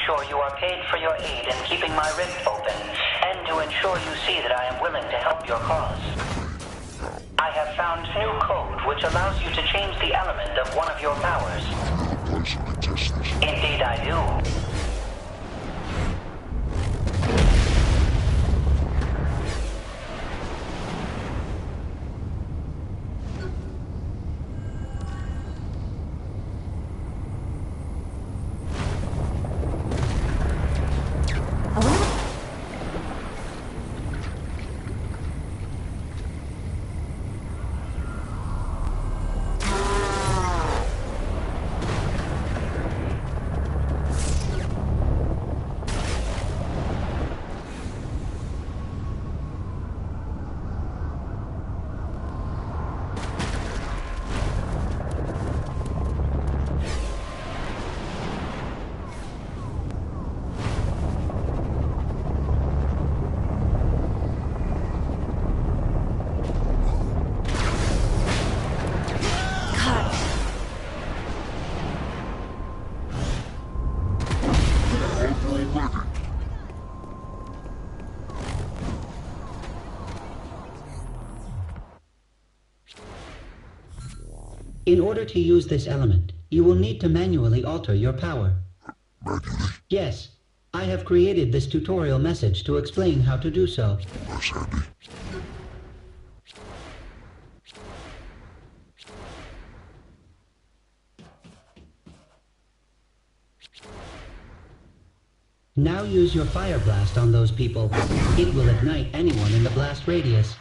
ensure you are paid for your aid in keeping my rift open, and to ensure you see that I am willing to help your cause. I have found new code which allows you to change the element of one of your powers. Indeed I do. In order to use this element, you will need to manually alter your power. Manually? Yes. I have created this tutorial message to explain how to do so. That's handy. Now use your fire blast on those people. It will ignite anyone in the blast radius.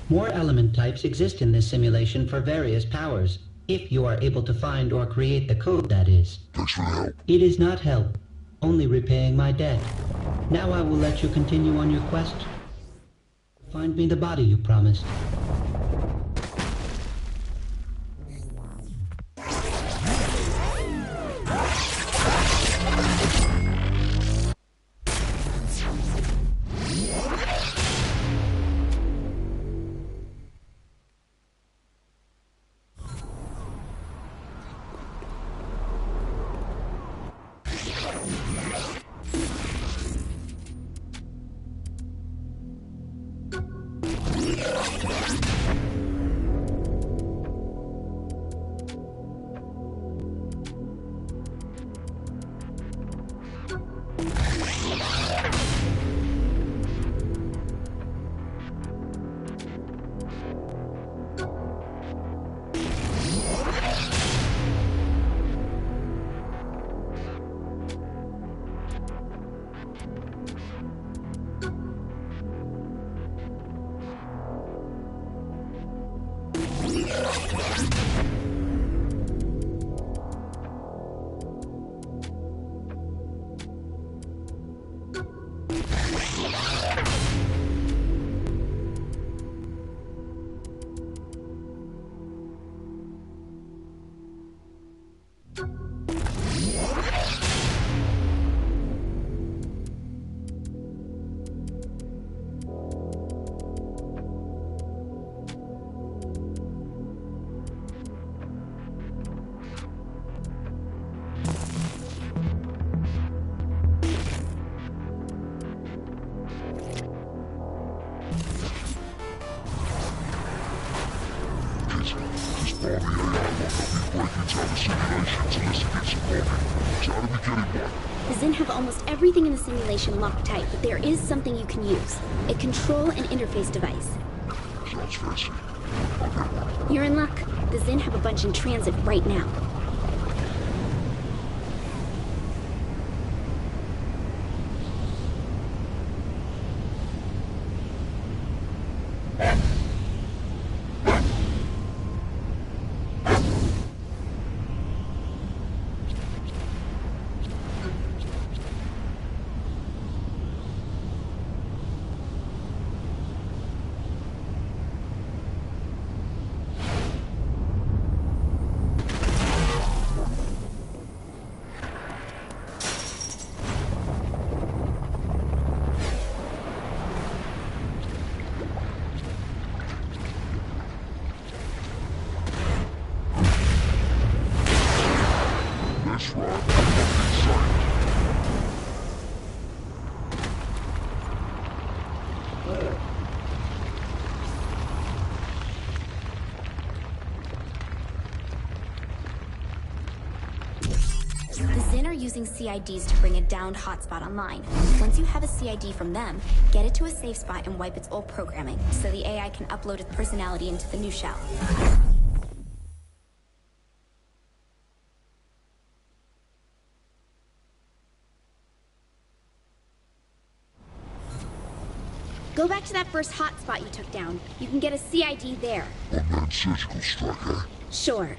More element types exist in this simulation for various powers, if you are able to find or create the code, that is. Thanks for the help. It is not help, only repaying my debt. Now I will let you continue on your quest. Find me the body you promised. The Zin have almost everything in the simulation locked tight, but there is something you can use. A control and interface device. Sounds fancy. You're in luck. The Zin have a bunch in transit right now. CIDs to bring a downed hotspot online. Once you have a CID from them, get it to a safe spot and wipe its old programming, so the AI can upload its personality into the new shell. Go back to that first hotspot you took down. You can get a CID there. Unmanned surgical strike, eh? Sure.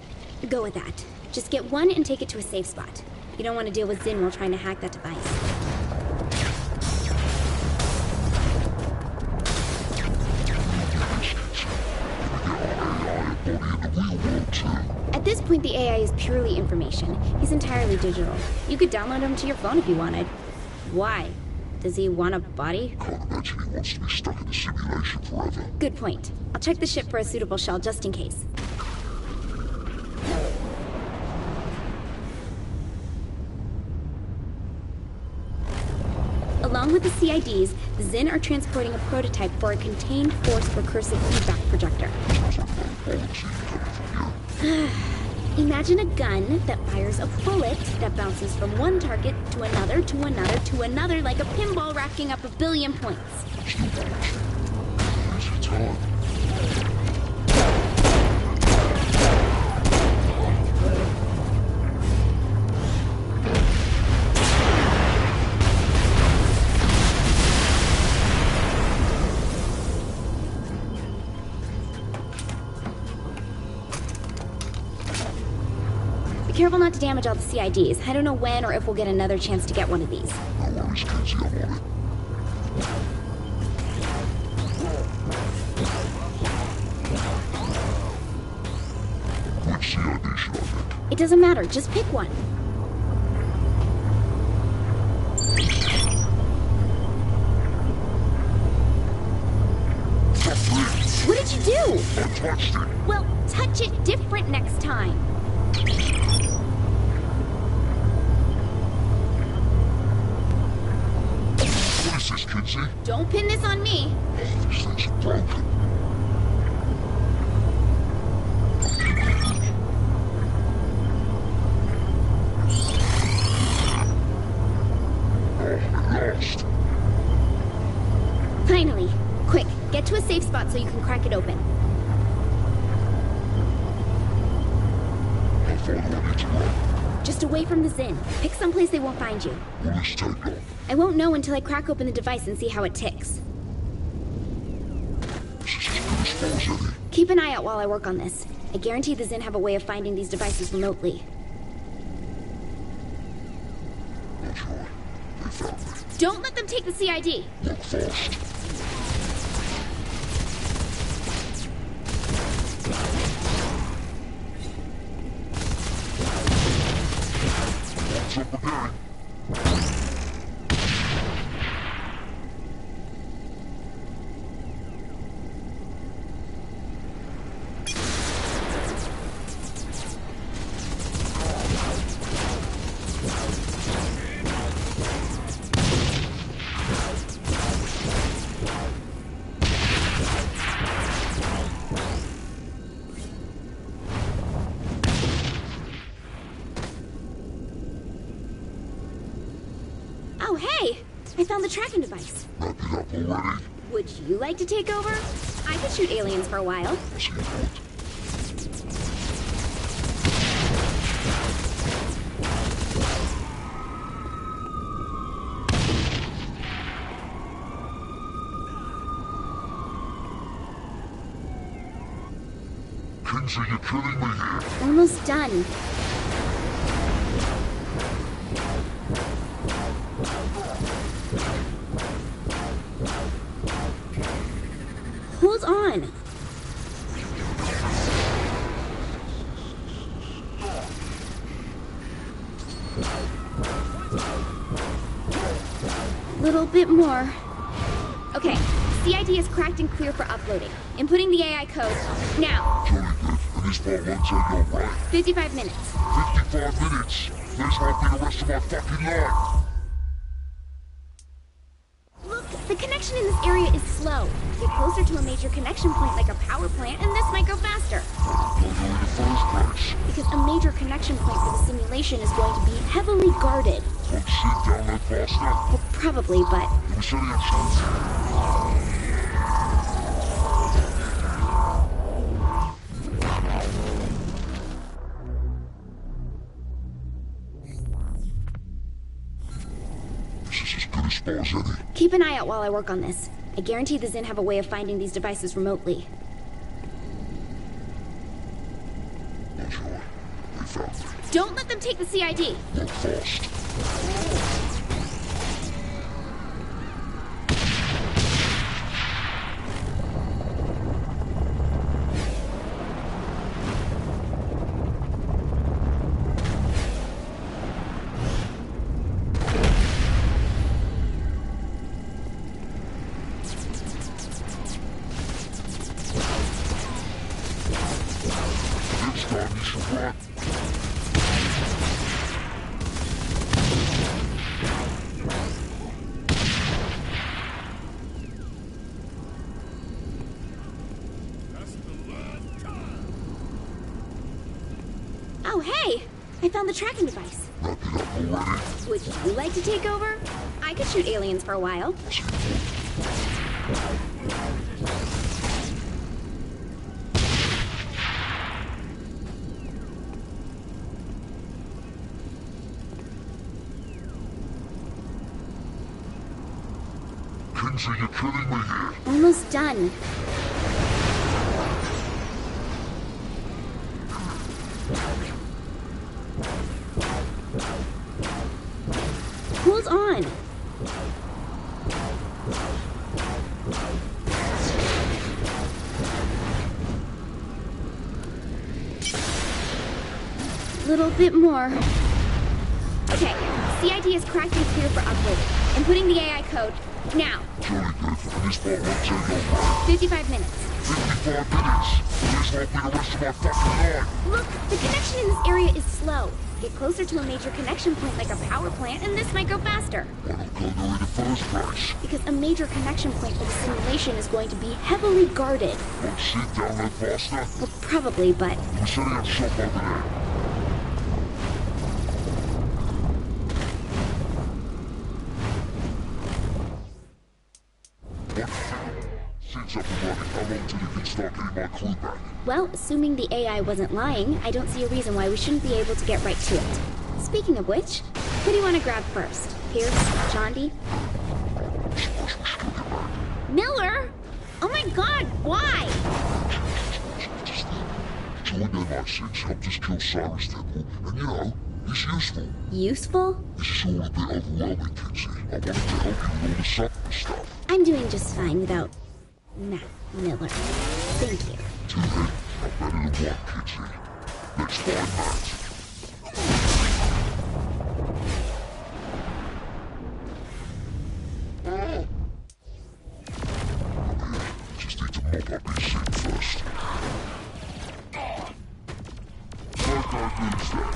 Go with that. Just get one and take it to a safe spot. You don't want to deal with Zin while trying to hack that device. At this point, the AI is purely information. He's entirely digital. You could download him to your phone if you wanted. Why? Does he want a body? Can't imagine he wants to be stuck in the simulation forever. Good point. I'll check the ship for a suitable shell just in case. Along with the CIDs, the Zin are transporting a prototype for a contained force recursive feedback projector. Imagine a gun that fires a bullet that bounces from one target to another, to another, to another, like a pinball racking up 1 billion points. Be careful not to damage all the CIDs. I don't know when or if we'll get another chance to get one of these. No worries, Kinsey, I'm on it. Which CID should I pick? It doesn't matter, just pick one. What did you do? I touched it. Well, touch it different next time. What is this, Kinsey? Don't pin this on me. Oh, these things are broken. Lost. Finally. Quick, get to a safe spot so you can crack it open. How far do I need to run? Just away from the Zin. Pick someplace they won't find you. Will this take long? I won't know until I crack open the device and see how it ticks. This is as good as far as any. Keep an eye out while I work on this. I guarantee the Zin have a way of finding these devices remotely. That's right. They found me. Don't let them take the CID! Look fast. What's up again? Oh, hey! I found the tracking device. Wrap it up already? Would you like to take over? I could shoot aliens for a while. See you what? Kinsey, you're killing me here. Almost done. Hold on. Little bit more. Okay, CID is cracked and clear for uploading. Inputting the AI code now. Jolly good. And this part won't take long, right? 55 minutes. 55 minutes. This won't be the rest of my fucking life. Look, the connection in this area is slow. Get closer to a major connection point like a power plant, and this might go faster. Why go in the first place? Because a major connection point for the simulation is going to be heavily guarded. Won't sit down no faster? Well, probably, but... Let me show you something. This is as good a spot as any. Keep an eye out while I work on this. I guarantee the Zin have a way of finding these devices remotely. Not sure. They found me. Don't let them take the CID! Not fast. Next time you should run. Oh, hey! I found the tracking device. Wrap it up already. Would you like to take over? I could shoot aliens for a while. Kinsey, you're killing me here. Almost done. Hold on. Little bit more. Okay, CID is cracked and clear for uploading. I'm putting the AI code now. Jolly good. And this part won't take long. 55 minutes. 55 minutes. This won't be the rest of my fucking life. Look, the connection in this area is slow. Get closer to a major connection point like a power plant, and this might go faster. Why not go there in the first place? Because a major connection point for the simulation is going to be heavily guarded. Won't sit down no faster? Well, probably, but... I'm setting up shop over there. Seat's up and running. How long till you can start getting my crew back? Well, assuming the AI wasn't lying, I don't see a reason why we shouldn't be able to get right to it. Speaking of which, who do you want to grab first? Pierce? Chondi? Miller? Oh my god, why? Join MI6 helped us kill Cyrus Temple, and you know, he's useful. Useful? This is all a bit overwhelming, Kinsey. I wanted to help you with all the subtle stuff. I'm doing just fine without... Matt Miller. Thank you. Two men are better than one, Kinsey. Let's find Matt. Just need to mop up his seat first. Why don't I lose that?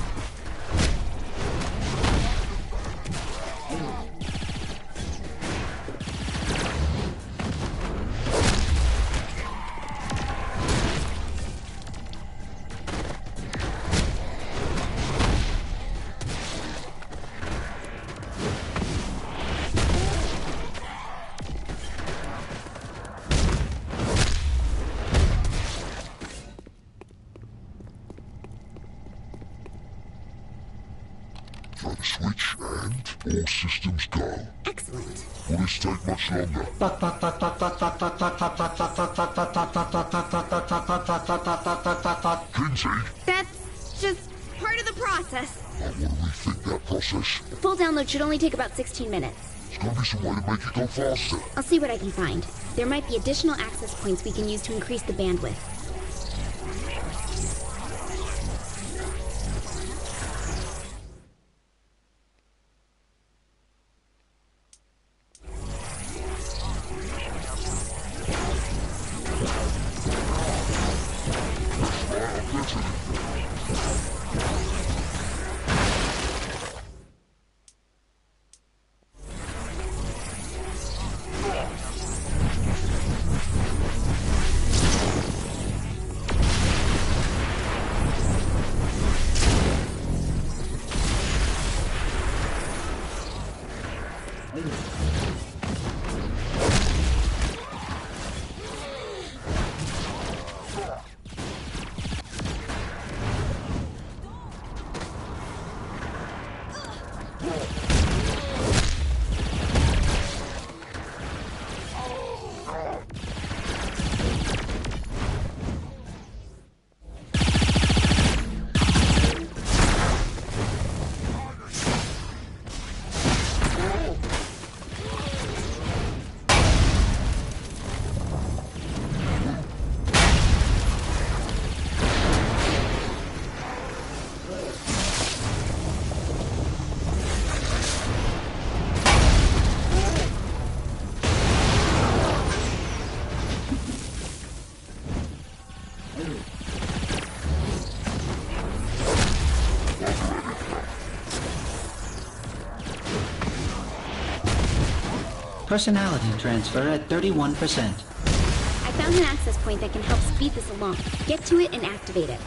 Throw the switch and all systems go. Excellent. Will this take much longer? Kinsey, That's just part of the process. I want to rethink that process. Full download should only take about 16 minutes. There's gotta be some way to make it go faster. I'll see what I can find. There might be additional access points we can use to increase the bandwidth. Personality transfer at 31%. I found an access point that can help speed this along. Get to it and activate it.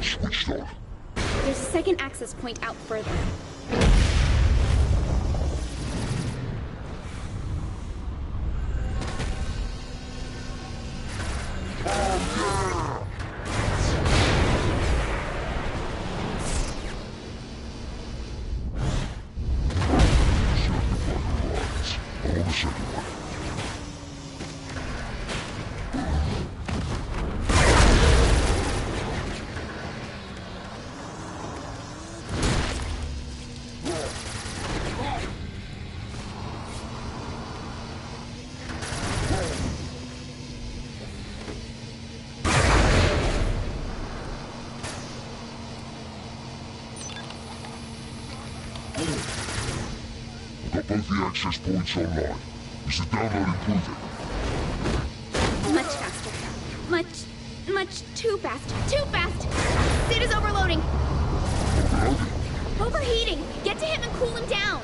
Switched on. There's a second access point out further. Got both the access points online. Is the download improving? Much faster. Much too fast. Too fast! Sid is overloading! Overheating! Get to him and cool him down!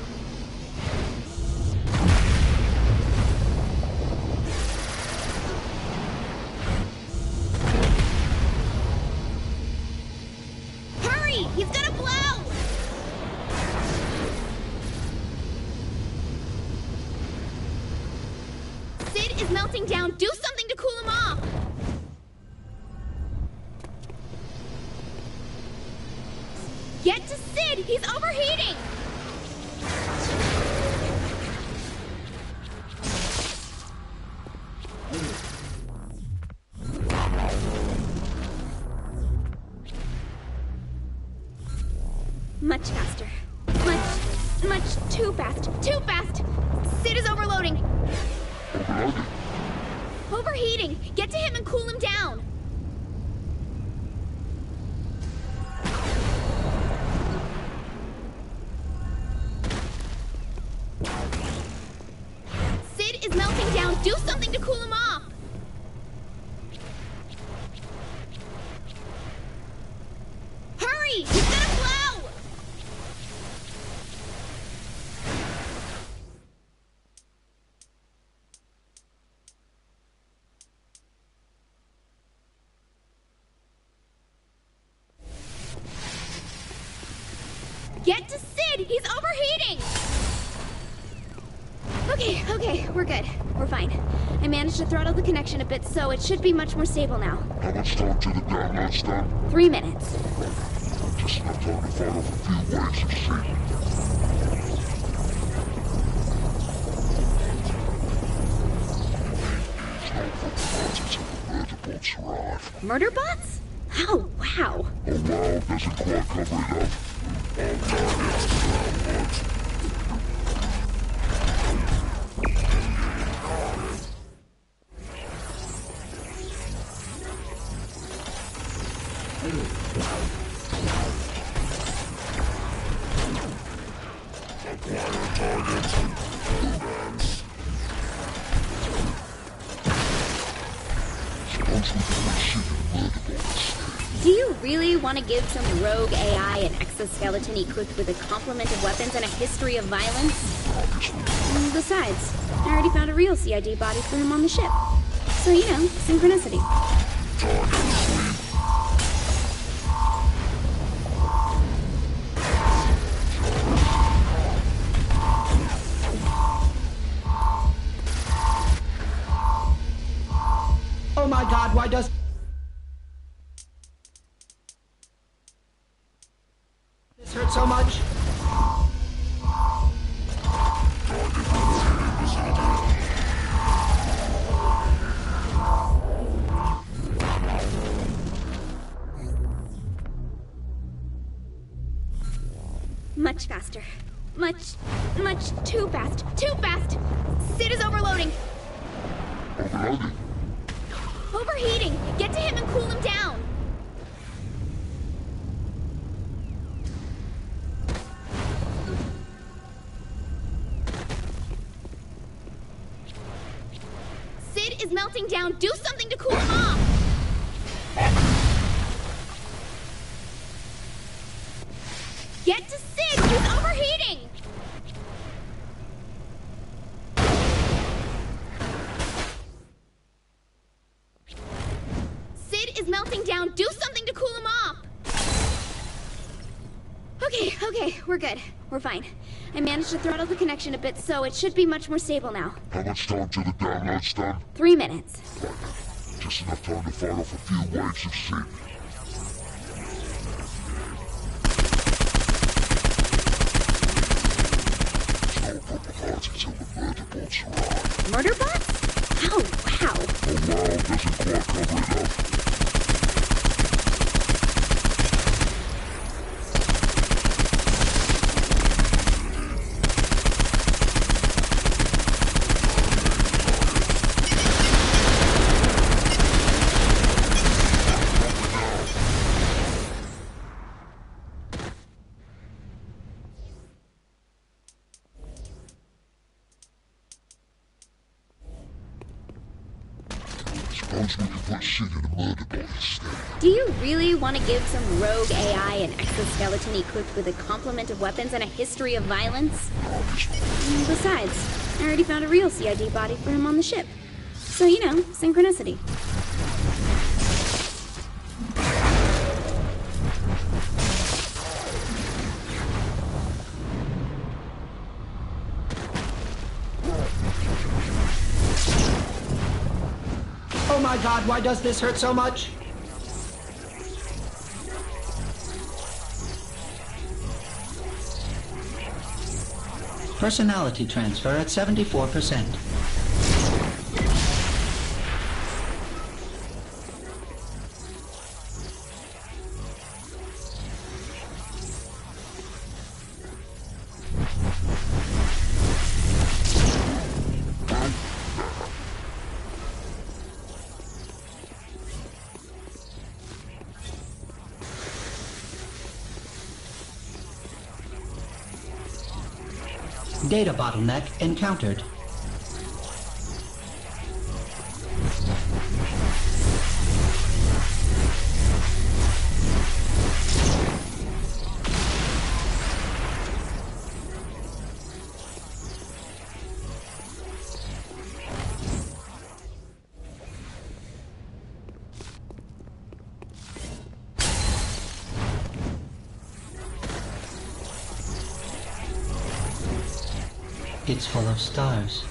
Hurry! He's gonna blow! Sid is melting down. Do something to cool him off! Get to Sid! He's overheating! Much faster. Much too fast. Too fast! Sid is overloading! Overheating! Get to him and cool him down! Sid is melting down. Do something to cool him off! Hurry! He's gonna blow! Get to Sid! He's overheating! Okay, we're good. We're fine. I managed to throttle the connection a bit, so it should be much more stable now. How much time till the download's done? 3 minutes. Just enough time to fight off a few waves of sea. Arrive. Murder bots? Oh, wow. Oh wow, doesn't quite cover it up. Do you really want to give some rogue AI an exoskeleton equipped with a complement of weapons and a history of violence? Besides, I already found a real CID body for him on the ship. So, you know, synchronicity. Oh my god, why does... so much? Much faster. Much too fast. Too fast! Sid is overloading. Overloading? Overheating! Get to him and cool him down! Sid is melting down. Do something to cool him off! Get to Sid! He's overheating! Sid is melting down. Do something to cool him off! Okay, we're good. We're fine. I managed to throttle the connection a bit, so it should be much more stable now. How much time till the download's done? 3 minutes. Just enough time to fight off a few waves of sin. It's not proper party till the murder bots arrive. Murder bots? Oh, wow. Oh wow, doesn't quite cover it up. Suppose we can put Sid in a murder bot instead. Do you really want to give some rogue AI an exoskeleton equipped with a complement of weapons and a history of violence? Besides, I already found a real CID body for him on the ship. So, you know, synchronicity. Oh my god, why does this hurt so much? Personality transfer at 74%. Data bottleneck encountered. It's full of stars.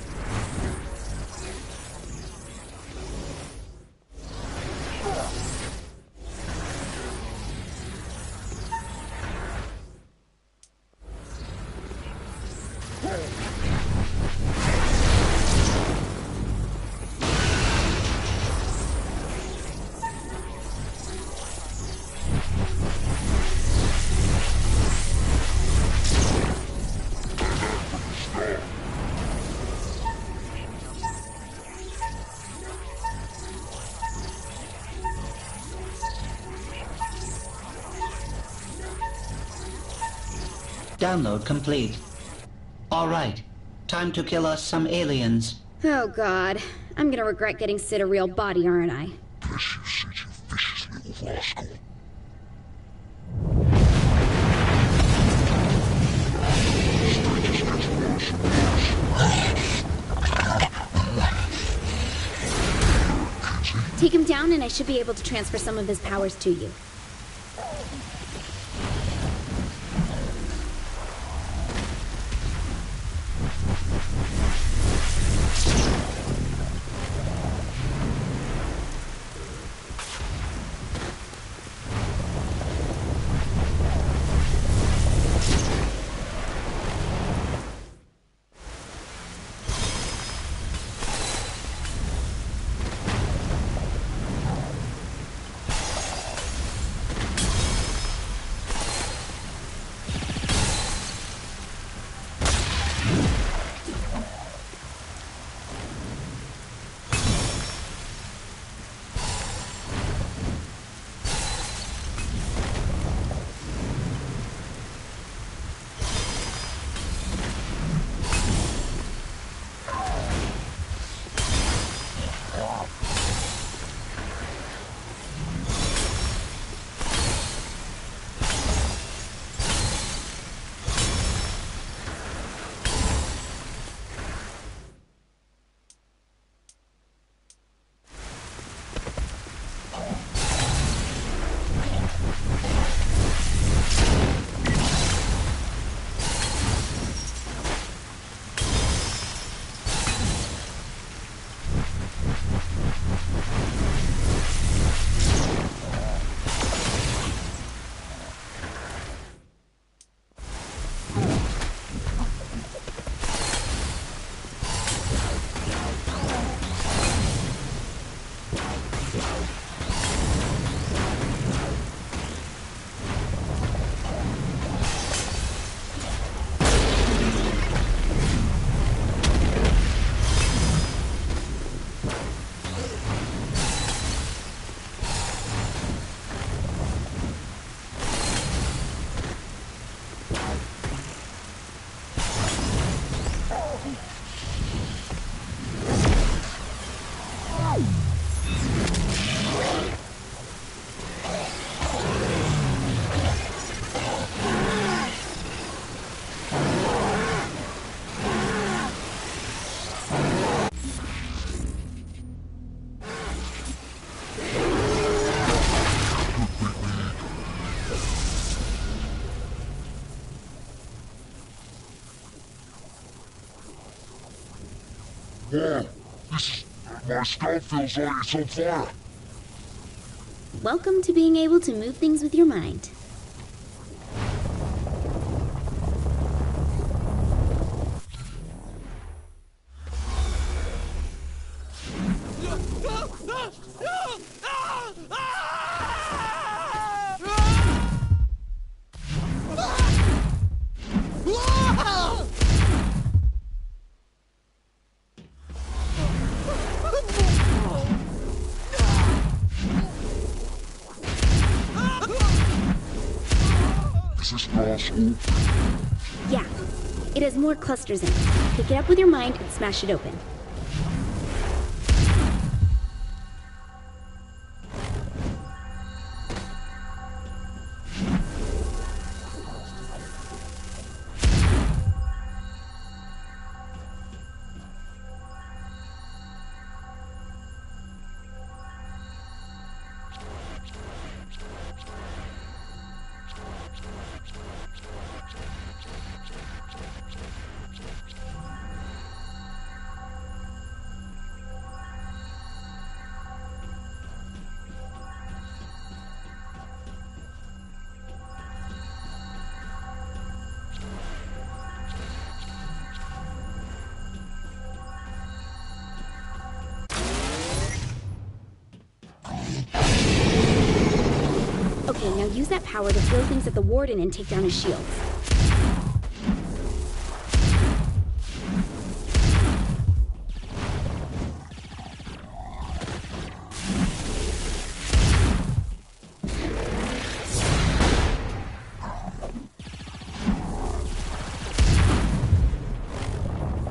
Download complete. All right, time to kill us some aliens. Oh, God. I'm gonna regret getting Sid a real body, aren't I? Bless you, Sid, you vicious little rascal. Take him down and I should be able to transfer some of his powers to you. Whoa! My skull feels like it's on fire! Welcome to being able to move things with your mind. Is this glass open? Yeah, it has more clusters in it. Pick it up with your mind and smash it open. Okay, now use that power to throw things at the warden and take down his shields.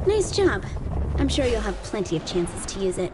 Nice job. I'm sure you'll have plenty of chances to use it.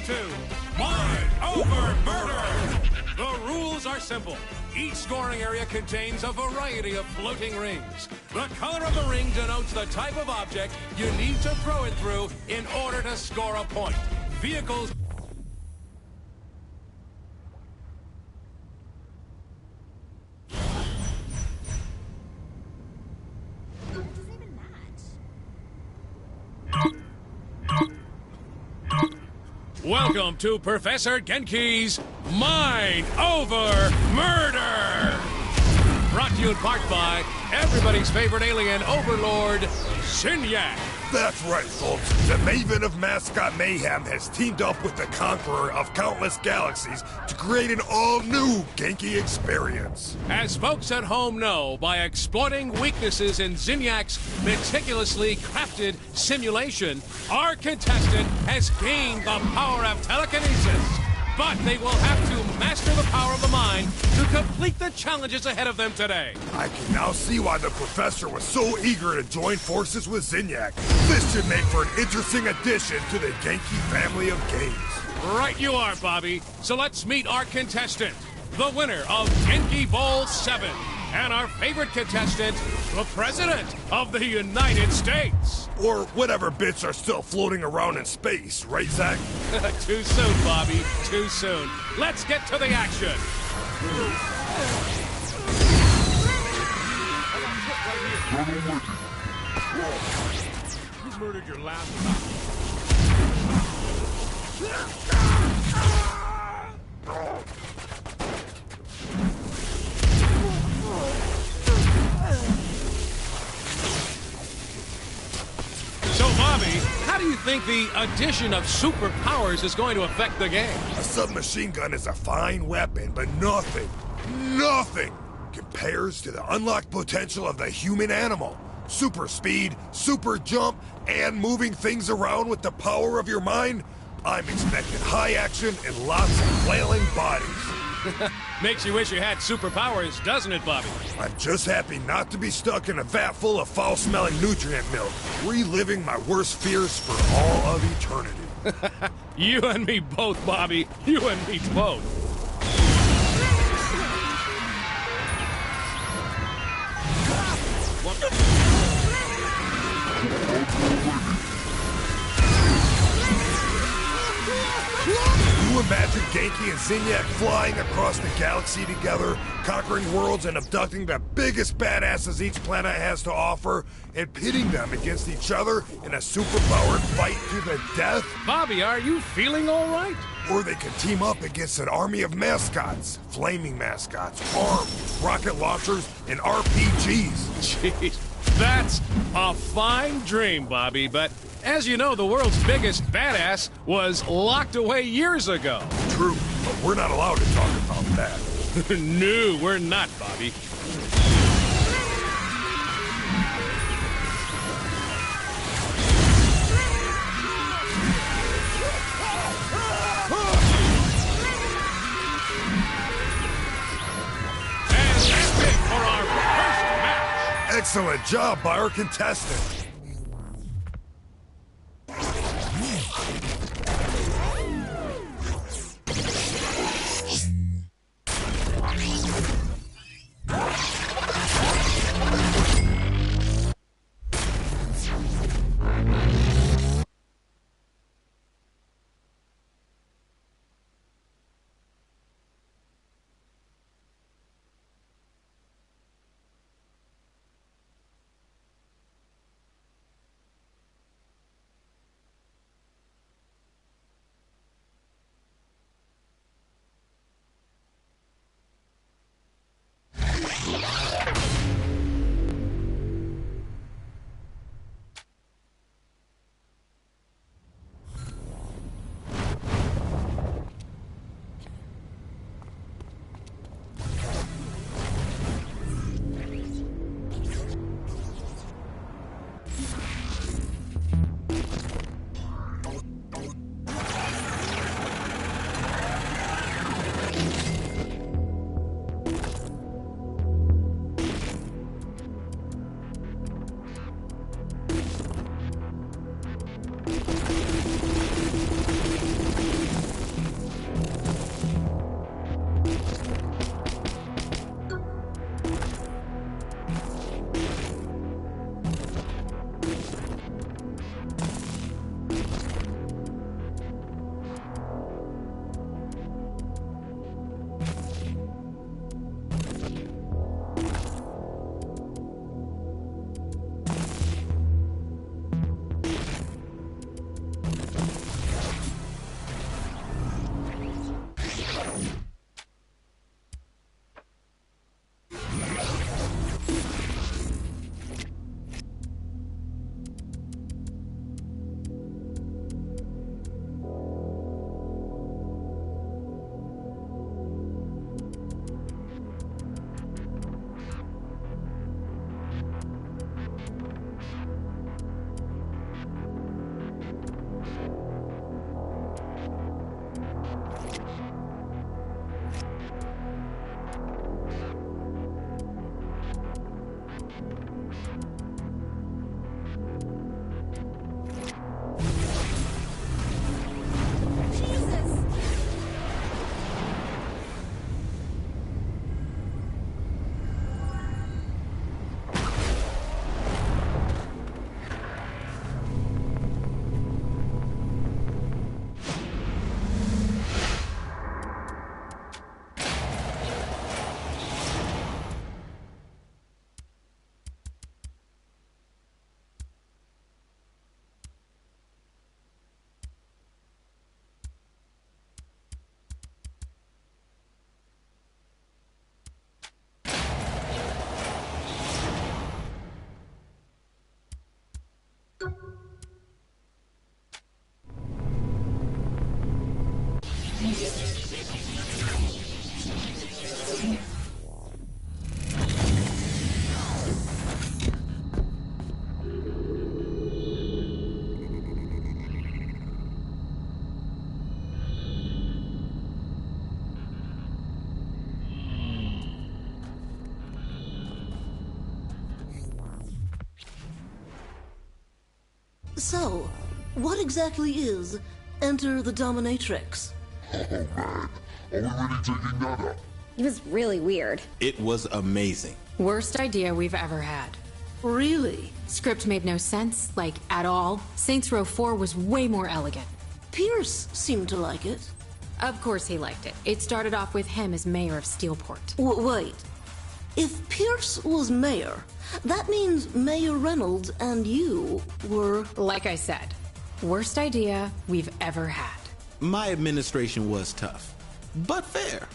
to Mind Over Murder! The rules are simple. Each scoring area contains a variety of floating rings. The color of the ring denotes the type of object you need to throw it through in order to score a point. Vehicles... Welcome to Professor Genki's Mind Over Murder! Brought to you in part by everybody's favorite alien overlord, Zinyak. That's right, folks. The Maven of Mascot Mayhem has teamed up with the Conqueror of Countless Galaxies to create an all-new Genki experience. As folks at home know, by exploiting weaknesses in Zinyak's meticulously crafted simulation, our contestant has gained the power of telekinesis. But they will have to master the power of the mind to complete the challenges ahead of them today. I can now see why the Professor was so eager to join forces with Zinyak. This should make for an interesting addition to the Genki family of games. Right you are, Bobby. So let's meet our contestant, the winner of Genki Bowl 7, and our favorite contestant, the President of the United States. Or whatever bits are still floating around in space, right, Zach? Too soon, Bobby. Too soon. Let's get to the action. You murdered your last So, Bobby, how do you think the addition of superpowers is going to affect the game? A submachine gun is a fine weapon, but nothing compares to the unlocked potential of the human animal. Super speed, super jump, and moving things around with the power of your mind. I'm expecting high action and lots of flailing bodies. Makes you wish you had superpowers, doesn't it, Bobby? I'm just happy not to be stuck in a vat full of foul-smelling nutrient milk, reliving my worst fears for all of eternity. You and me both, Bobby. You and me both. You imagine Genki and Zinyak flying across the galaxy together, conquering worlds and abducting the biggest badasses each planet has to offer, and pitting them against each other in a superpowered fight to the death? Bobby, are you feeling all right? Or they could team up against an army of mascots, flaming mascots, arms, rocket launchers, and RPGs. Jeez, that's a fine dream, Bobby, but as you know, the world's biggest badass was locked away years ago. True, but we're not allowed to talk about that. No, we're not, Bobby. And that's it for our first match. Excellent job by our contestant. So, what exactly is Enter the Dominatrix? Oh man, are we really taking that up? It was really weird. It was amazing. Worst idea we've ever had. Really? Script made no sense, like, at all. Saints Row 4 was way more elegant. Pierce seemed to like it. Of course he liked it. It started off with him as mayor of Steelport. Wait. If Pierce was mayor, that means Mayor Reynolds and you were... Like I said, worst idea we've ever had. My administration was tough, but fair.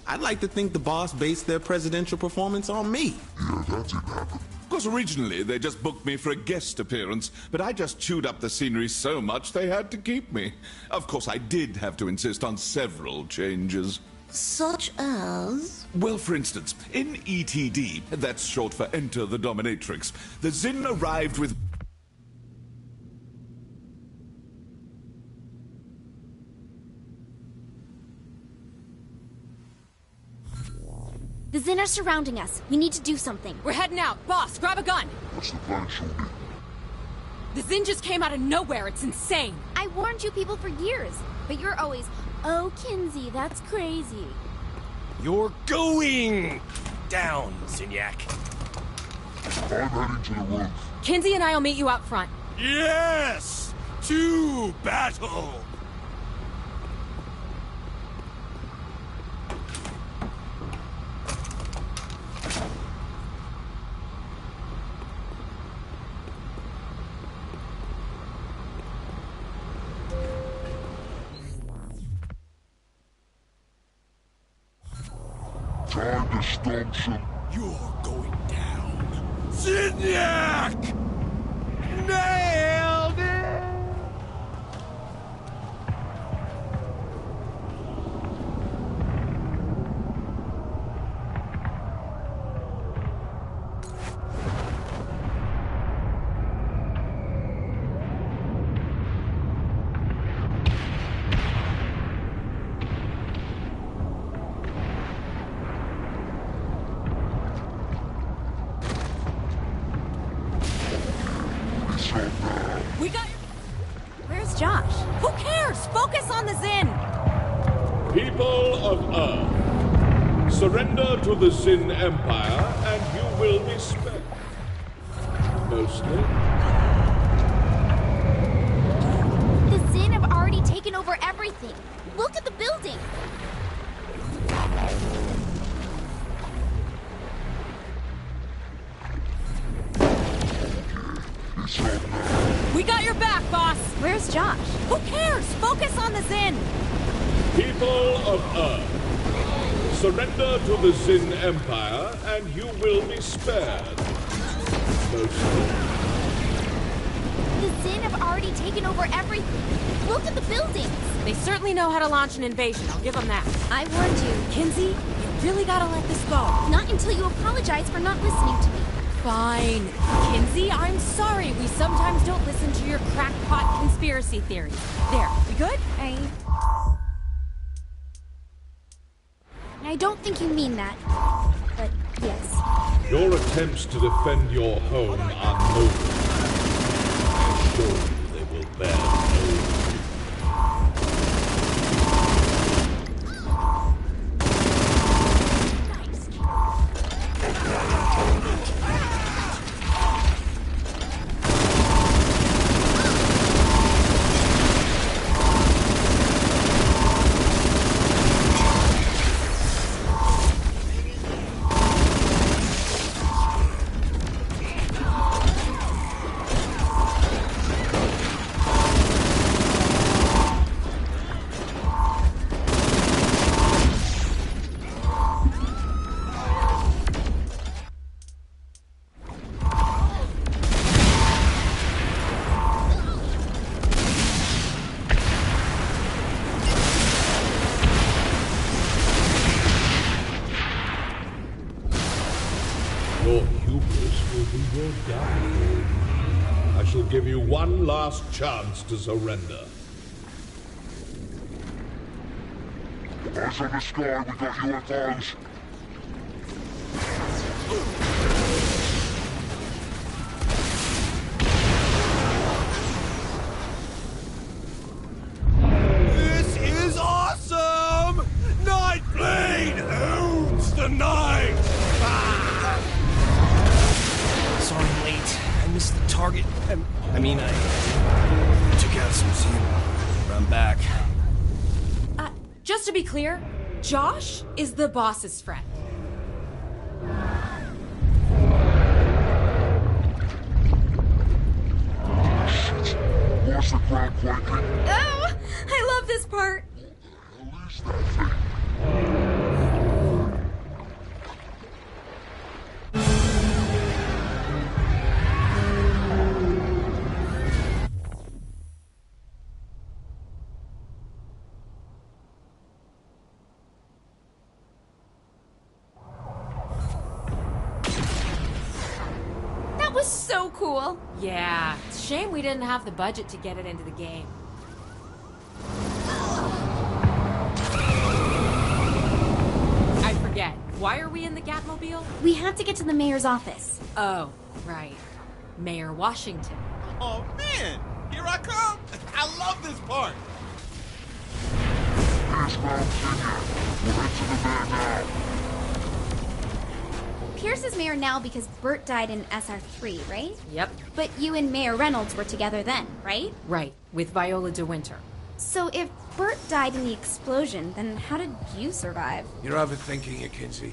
I'd like to think the boss based their presidential performance on me. Yeah, that didn't happen. Of course, originally they just booked me for a guest appearance, but I just chewed up the scenery so much they had to keep me. Of course, I did have to insist on several changes. Such as? Well, for instance, in ETD, that's short for Enter the Dominatrix, the Zin arrived with... The Zin are surrounding us. We need to do something. We're heading out. Boss, grab a gun. What's the plan, Shorty? The Zin just came out of nowhere. It's insane. I warned you people for years, but you're always, oh, Kinsey, that's crazy. You're going down, Zinyak. I'm heading to the roof. Kinsey and I'll meet you out front. Yes! To battle! Time to stomp some... You're going down. Zinyak! Nailed it! We got... Where's Josh? Who cares? Focus on the Zin! People of Earth, surrender to the Zin Empire and you will be spared. Mostly. The Zin have already taken over everything. Look at the building. We got your back, boss! Where's Josh? Who cares? Focus on the Zin! People of Earth, surrender to the Zin Empire and you will be spared. Mostly. The Zin have already taken over everything. Look at the buildings. They certainly know how to launch an invasion, I'll give them that. I warned you. Kinsey, you really gotta let this go. Not until you apologize for not listening to me. Fine. Kinsey, I'm sorry. We sometimes don't listen to your crackpot conspiracy theories. There, we good? I don't think you mean that. But yes. Your attempts to defend your home are noble. I assure you they will bear no fruit. Your hubris will be your downfall. I shall give you one last chance to surrender. Eyes on the sky, we got UFOs. I mean, I took out some zero. I'm back. Just to be clear, Josh is the boss's friend. What's the crowd quaking? Oh, I love this part. Release that thing. That was so cool. Yeah, it's a shame we didn't have the budget to get it into the game. I forget. Why are we in the Gatmobile? We have to get to the mayor's office. Oh, right. Mayor Washington. Oh, man! Here I come! I love this part! Pierce found Virginia. We'll head to the van now. Pierce is mayor now because Bert died in SR3, right? Yep. But you and Mayor Reynolds were together then, right? Right, with Viola DeWinter. So if Bert died in the explosion, then how did you survive? You're overthinking it, Kinsey.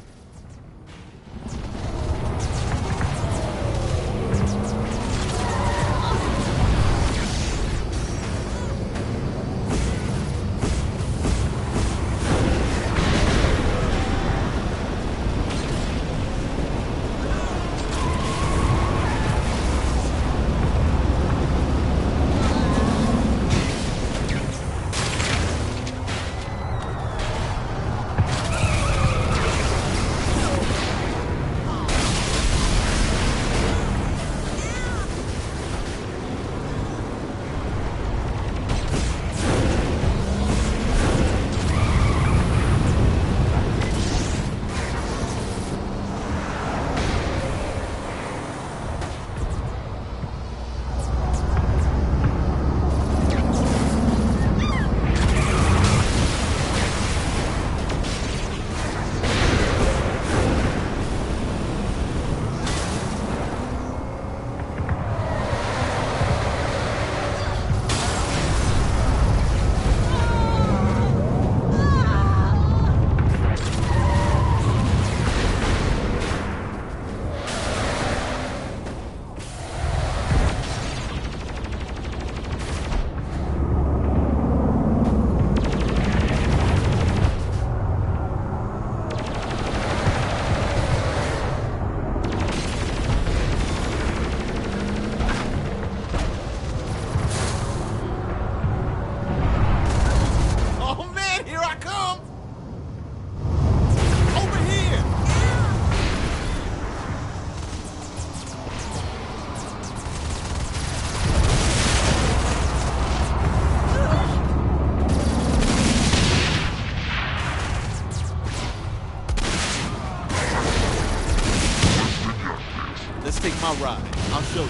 My ride. I'll show you.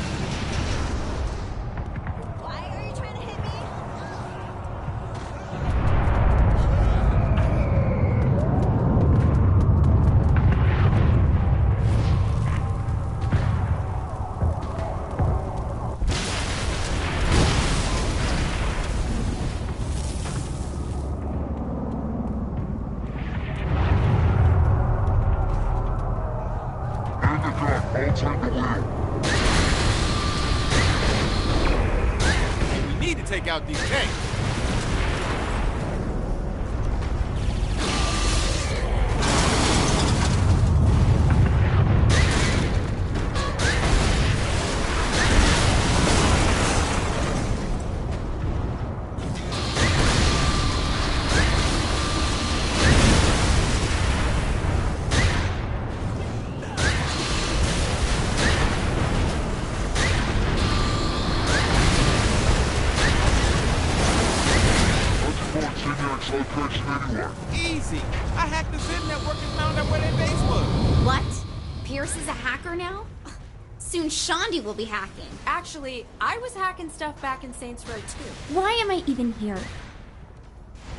Why are you trying to hit me? Hand the gun. I'll take the wheel. We need to take out these tanks. Location anyway. Easy. I hacked the Zen network and found out where their base was. What? Pierce is a hacker now? Soon Shondi will be hacking. Actually, I was hacking stuff back in Saints Row 2. Why am I even here?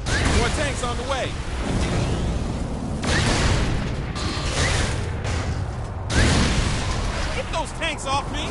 More tanks on the way. Get those tanks off me!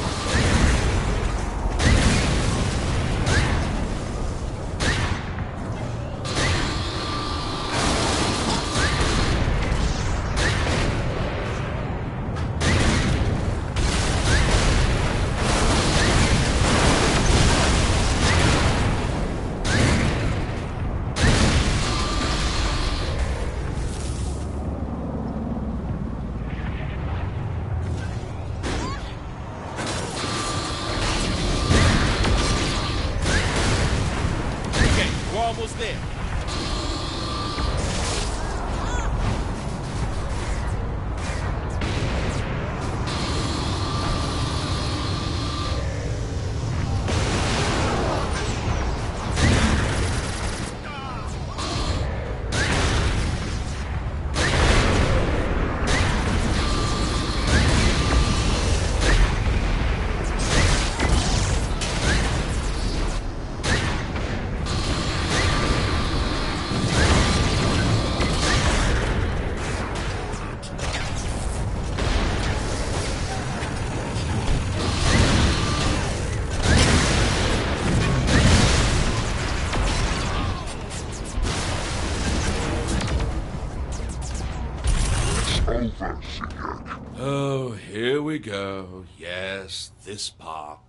here we go. Yes, this part.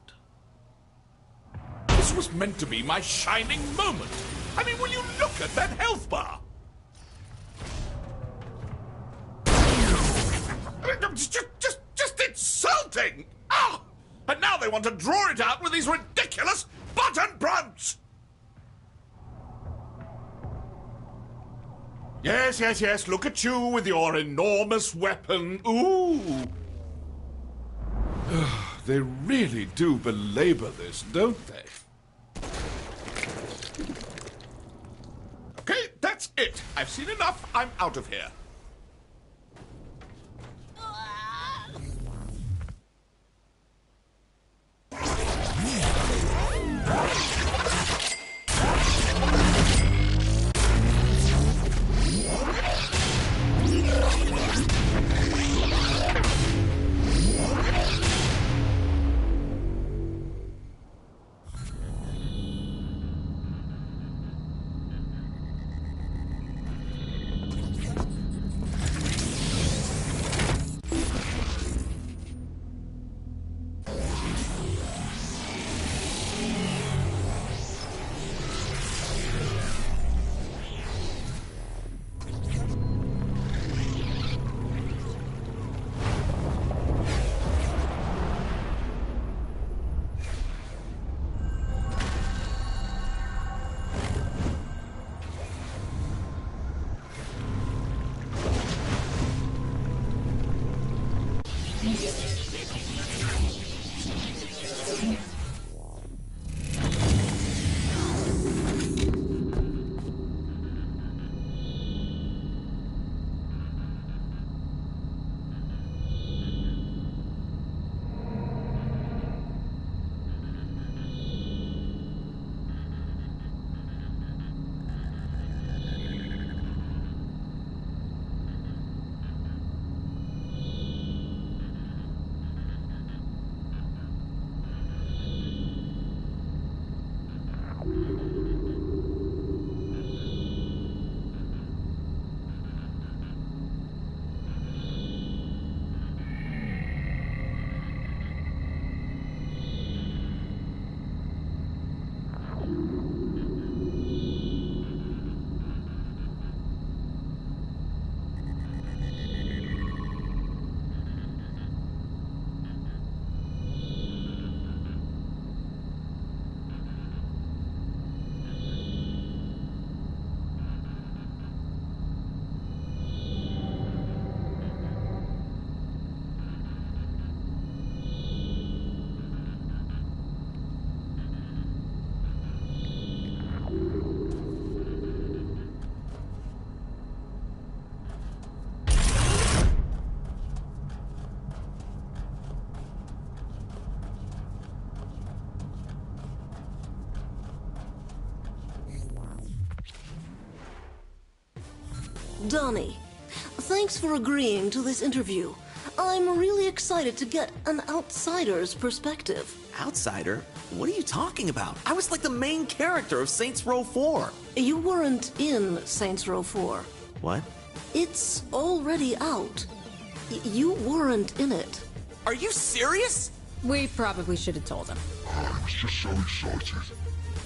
This was meant to be my shining moment. I mean, will you look at that health bar? Just insulting! Oh! And now they want to draw it out with these ridiculous button prompts! Yes, look at you with your enormous weapon. Ooh! They really do belabor this, don't they? Okay, that's it. I've seen enough. I'm out of here. Donnie, thanks for agreeing to this interview. I'm really excited to get an outsider's perspective. Outsider? What are you talking about? I was like the main character of Saints Row 4. You weren't in Saints Row 4. What? It's already out. You weren't in it. Are you serious? We probably should have told him. I was just so excited.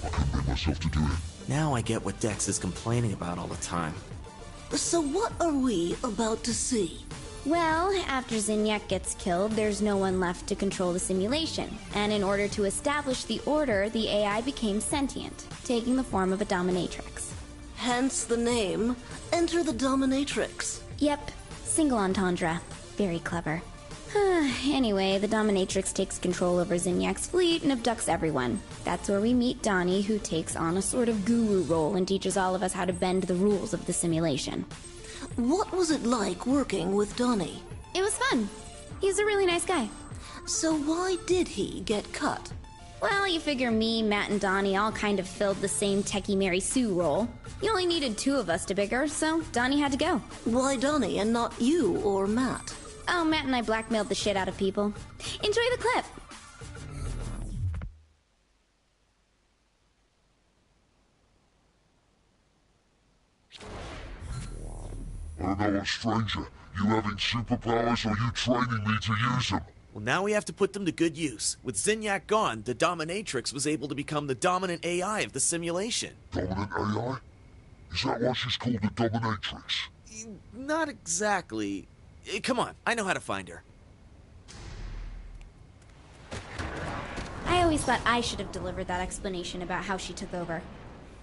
I couldn't bring myself to do it. Now I get what Dex is complaining about all the time. So what are we about to see? Well, after Zinyak gets killed, there's no one left to control the simulation. And in order to establish the order, the AI became sentient, taking the form of a dominatrix. Hence the name, Enter the Dominatrix. Yep, single entendre. Very clever. Anyway, the dominatrix takes control over Zinyak's fleet and abducts everyone. That's where we meet Donnie, who takes on a sort of guru role and teaches all of us how to bend the rules of the simulation. What was it like working with Donnie? It was fun. He's a really nice guy. So why did he get cut? Well, you figure me, Matt, and Donnie all kind of filled the same Techie Mary Sue role. You only needed two of us to pick her, so Donnie had to go. Why Donnie and not you or Matt? Oh, Matt and I blackmailed the shit out of people. Enjoy the clip! I don't know what stranger You having superpowers or you training me to use them? Well, now we have to put them to good use. With Zinyak gone, the Dominatrix was able to become the dominant AI of the simulation. Dominant AI? Is that why she's called the Dominatrix? Not exactly. Come on, I know how to find her. I always thought I should have delivered that explanation about how she took over.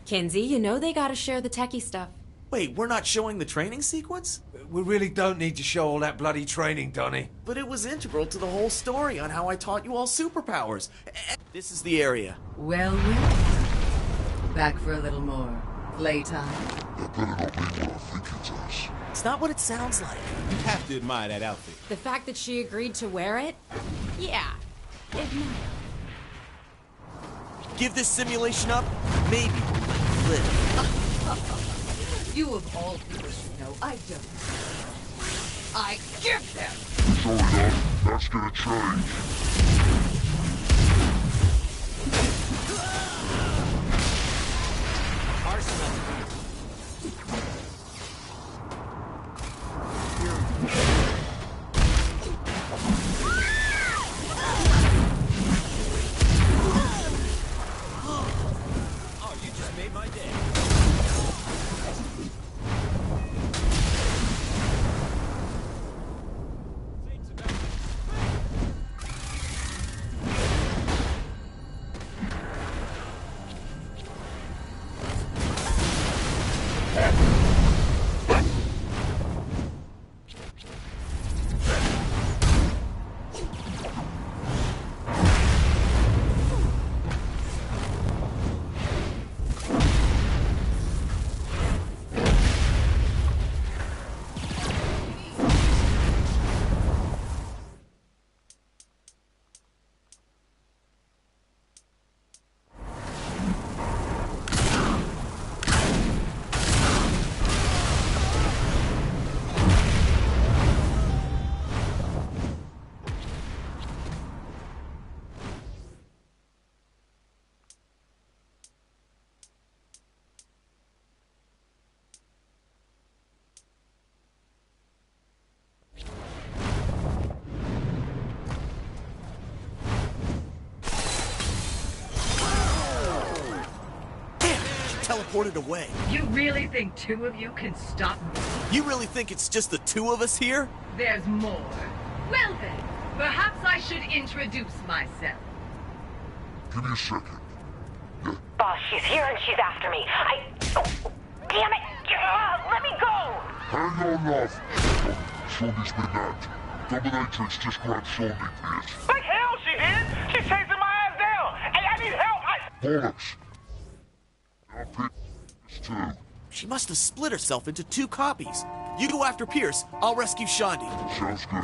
Kinsey, you know they gotta share the techie stuff. Wait, we're not showing the training sequence? We really don't need to show all that bloody training, Donnie. But it was integral to the whole story on how I taught you all superpowers. This is the area. Well, back for a little more playtime. That better not be what I think it is. It's not what it sounds like. You have to admire that outfit. The fact that she agreed to wear it? Yeah. Admire. Give this simulation up, maybe we'll let you live. You of all people should know I don't. I give them! Sorry, Doc. That's gonna change. Oh, you just made my day. Teleported away. You really think two of you can stop me? You really think it's just the two of us here? There's more. Well then, perhaps I should introduce myself. Give me a second. Boss, she's here and she's after me. Oh, damn it! Let me go! Hang on, love. Shawnee's been nabbed. Dominatrix just grabbed Shawnee, bitch. Like hell she did! She's chasing my ass down! Hey, I need help! Bollocks. I'll pick this too. She must have split herself into two copies. You go after Pierce, I'll rescue Shondi. Sounds good.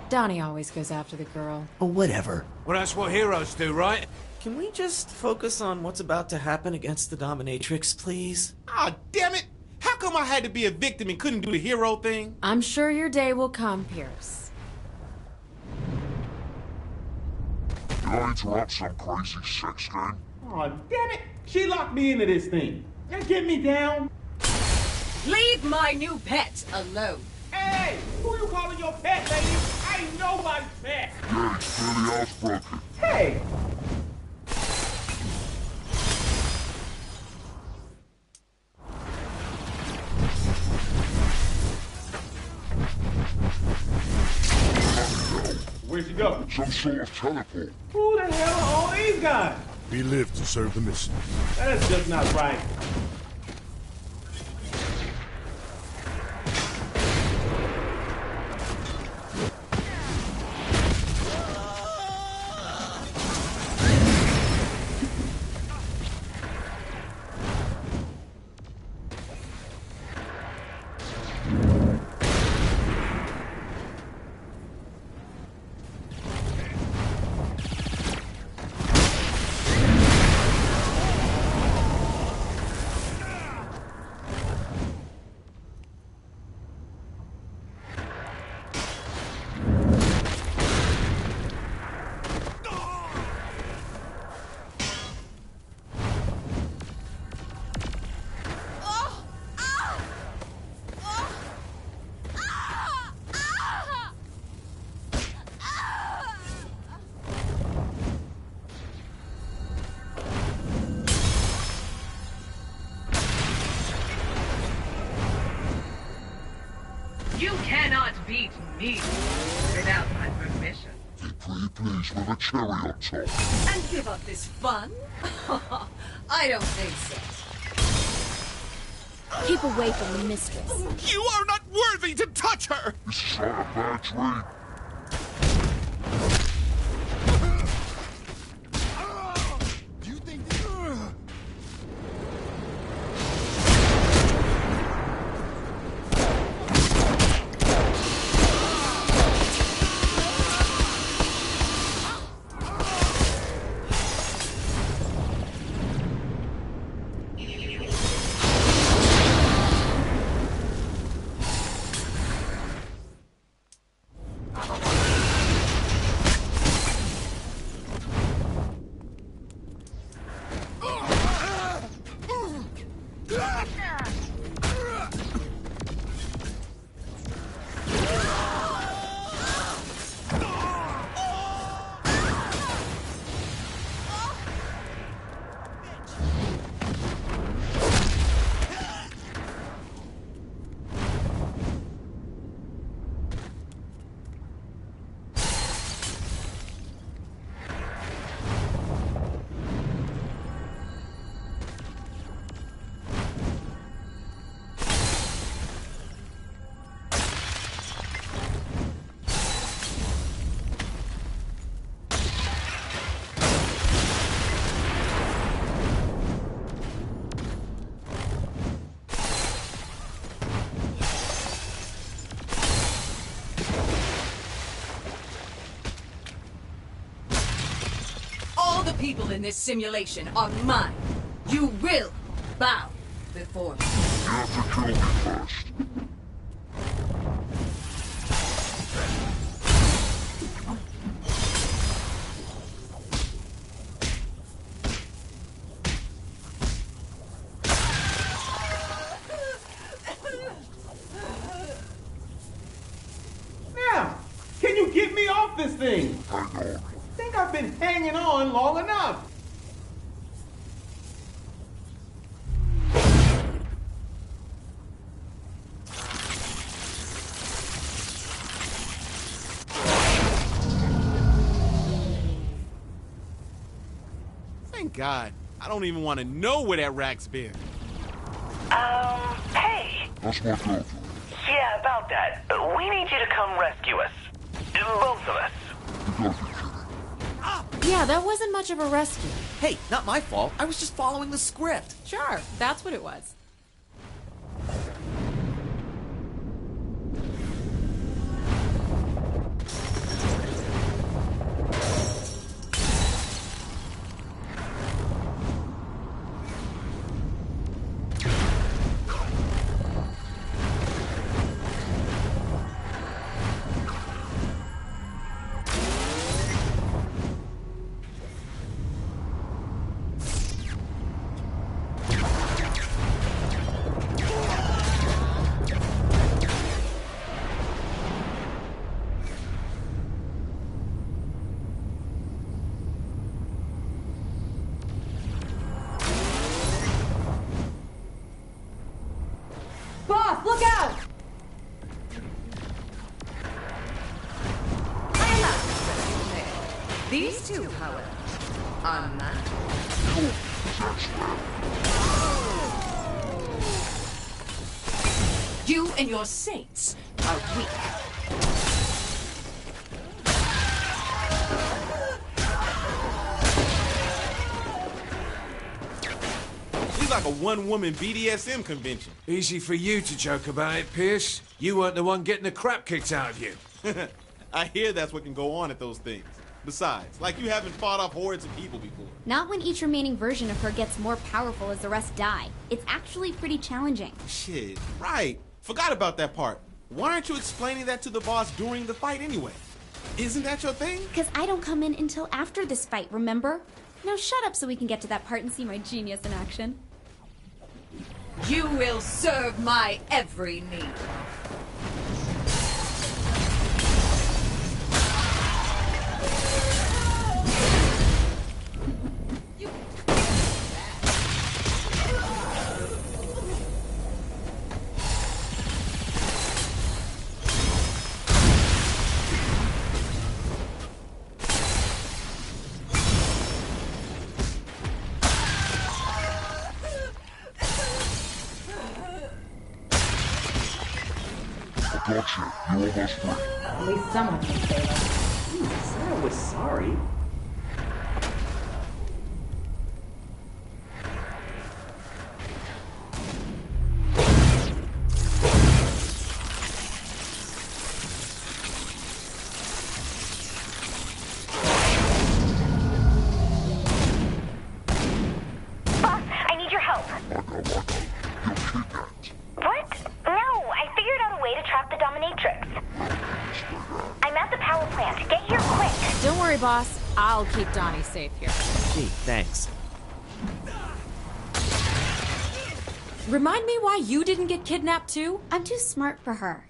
Donnie always goes after the girl. Oh, whatever. Well, that's what heroes do, right? Can we just focus on what's about to happen against the Dominatrix, please? Ah, damn it! How come I had to be a victim and couldn't do the hero thing? I'm sure your day will come, Pierce. Did I interrupt some crazy sex game? Oh, damn it! She locked me into this thing. Now get me down. Leave my new pet alone. Hey! Who you calling your pet, lady? I ain't nobody's pet. Yeah, it's clearly housebroken. Hey! Where'd she go? Some sort of teleport. Who the hell are all these guys? We live to serve the mission. That's just not right. me without my permission. Pretty please with a cherry on top. And give up this fun? I don't think so. Keep away from the mistress. You are not worthy to touch her! This is not a bad dream. People in this simulation are mine. You will bow before me. You have to kill me first. Now, can you get me off this thing? Hang on. I think I've been hanging on long enough. Thank God. I don't even want to know where that rack's been. Hey. That's my girlfriend. Yeah, about that. We need you to come rescue us. Both of us. You gotta be kidding. Yeah, that wasn't much of a rescue. Hey, not my fault. I was just following the script. Sure, that's what it was. Boss, look out! I am not interested in men. These two, however, are mine. You and your saints are weak. She's like a one-woman BDSM convention. Easy for you to joke about it, Pierce. You weren't the one getting the crap kicked out of you. I hear that's what can go on at those things. Besides, like you haven't fought off hordes of people before. Not when each remaining version of her gets more powerful as the rest die. It's actually pretty challenging. Shit, right. Forgot about that part. Why aren't you explaining that to the boss during the fight anyway? Isn't that your thing? Because I don't come in until after this fight, remember? Now shut up so we can get to that part and see my genius in action. You will serve my every need. Watch it. You're almost free. At least someone can say that. Sarah was sorry. Boss, I need your help. I know. You're kidnapped. What? No, I figured out a way to trap the dominatrix. I'm at the power plant. Get here quick. Don't worry, boss. I'll keep Donnie safe here. Gee, thanks. Remind me why you didn't get kidnapped too? I'm too smart for her.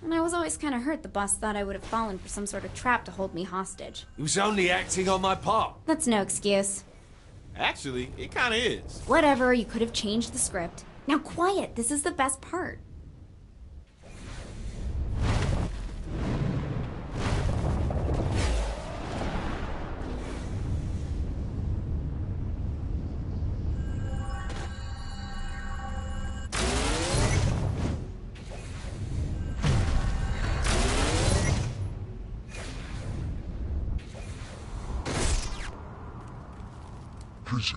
And I was always kind of hurt the boss thought I would have fallen for some sort of trap to hold me hostage. He was only acting on my part. That's no excuse. Actually, it kinda is. Whatever, you could have changed the script. Now quiet, this is the best part. Kizzy,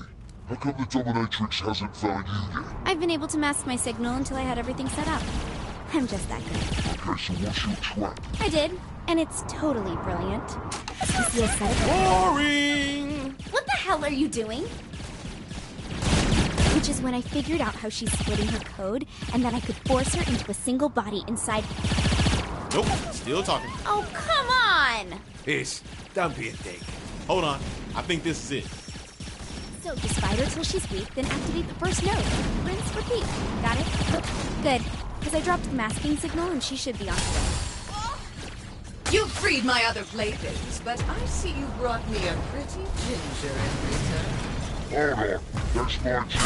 how come the dominatrix hasn't found you yet? I've been able to mask my signal until I had everything set up. I'm just that good. Okay, so what's your trap? I did, and it's totally brilliant. You see a set of... Boring! What the hell are you doing? Which is when I figured out how she's splitting her code, and that I could force her into a single body inside... Nope, still talking. Oh, come on! Piss, don't be a dick. Hold on, I think this is it. So just fight her till she's weak, then activate the first node. Rinse, repeat. Got it? Good. Because I dropped the masking signal and she should be on her way. You freed my other playthings, but I see you brought me a pretty ginger in return. Hold on. That's my ginger.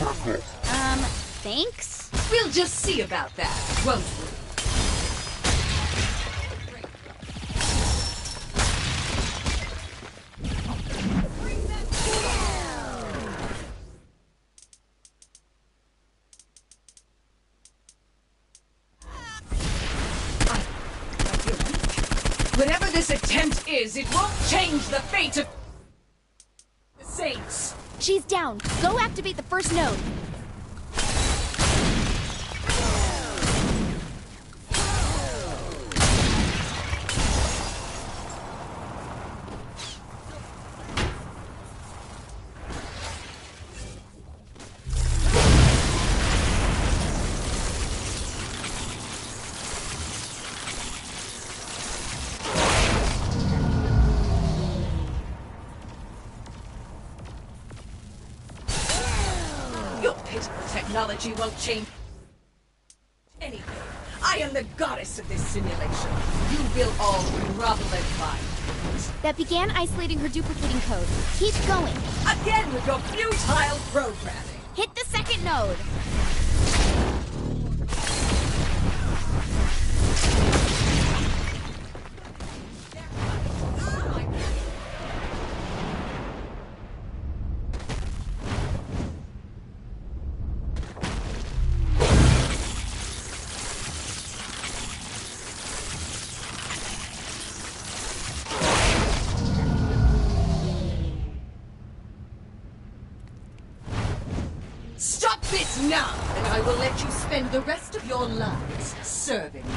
Back off. Thanks? We'll just see about that, won't we? Whatever this attempt is, it won't change the fate of the Saints. She's down. Go activate the first node. Your pitiful technology won't change anything. I am the goddess of this simulation. You will all grovel at my feet. That began isolating her duplicating code. Keep going. Again with your futile programming. Hit the second node. Stop this now, and I will let you spend the rest of your lives serving me.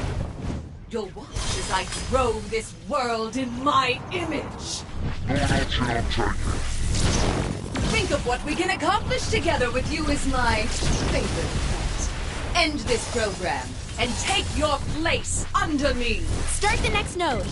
You'll watch as I grow this world in my image. No option I'm taking. Think of what we can accomplish together with you as my favorite pet. End this program and take your place under me. Start the next node.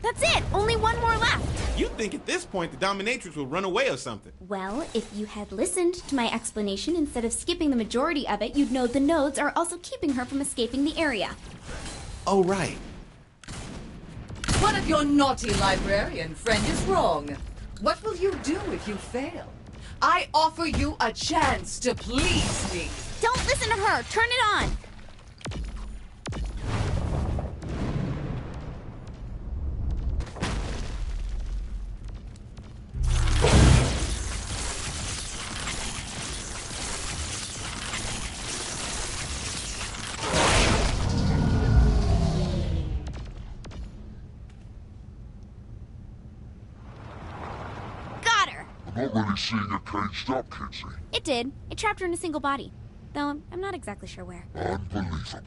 That's it! Only one more left! You'd think at this point the dominatrix will run away or something. Well, if you had listened to my explanation instead of skipping the majority of it, you'd know the nodes are also keeping her from escaping the area. Oh, right. One of your naughty librarian friend is wrong. What will you do if you fail? I offer you a chance to please me. Don't listen to her! Turn it on! I'm not really seeing a caged up, Kinsey. It did. It trapped her in a single body. Though I'm not exactly sure where. Unbelievable.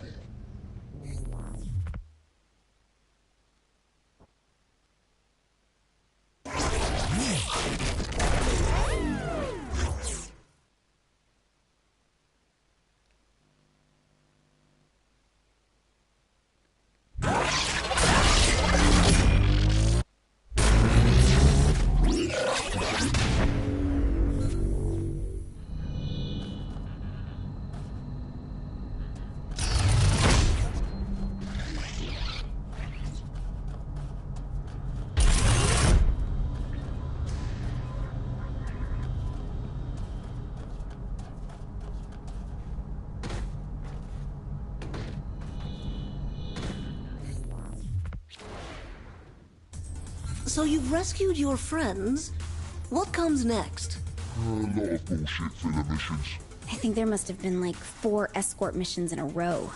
So you've rescued your friends. What comes next? A lot of bullshit filler missions. I think there must have been like 4 escort missions in a row.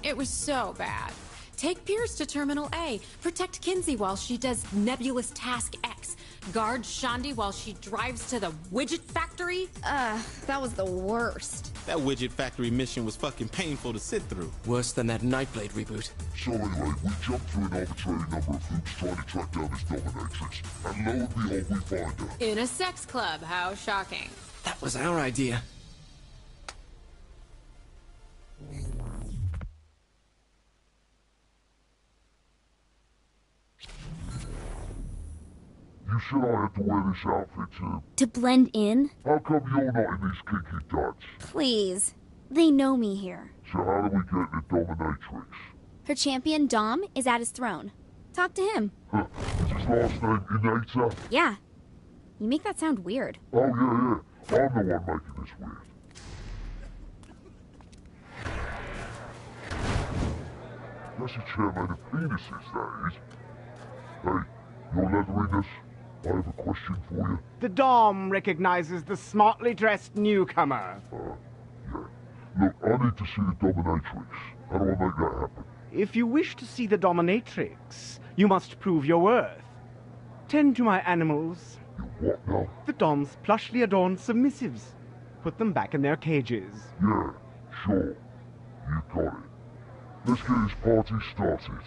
It was so bad. Take Pierce to Terminal A. Protect Kinsey while she does Nebulous Task X. Guard Shandi while she drives to the widget factory. That was the worst. That widget factory mission was fucking painful to sit through. Worse than that Nightblade reboot. So anyway, we jumped through an arbitrary number of hoops trying to track down this dominatrix, and lo and behold, we find her. In a sex club, how shocking. That was our idea. You said I had to wear this outfit To blend in? How come you're not in these kinky duds? Please. They know me here. So how do we get the dominatrix? Her champion, Dom, is at his throne. Talk to him. Huh. Is his last name Inator? Yeah. You make that sound weird. Oh, yeah. I'm the one making this weird. That's a chair made of penises, that is. Hey, your leatheriness, I have a question for you. The Dom recognizes the smartly dressed newcomer. Yeah. Look, I need to see the dominatrix. How do I make that happen? If you wish to see the dominatrix, you must prove your worth. Tend to my animals. You what now? The Dom's plushly adorned submissives. Put them back in their cages. Yeah, sure. You got it. Let's get this party started.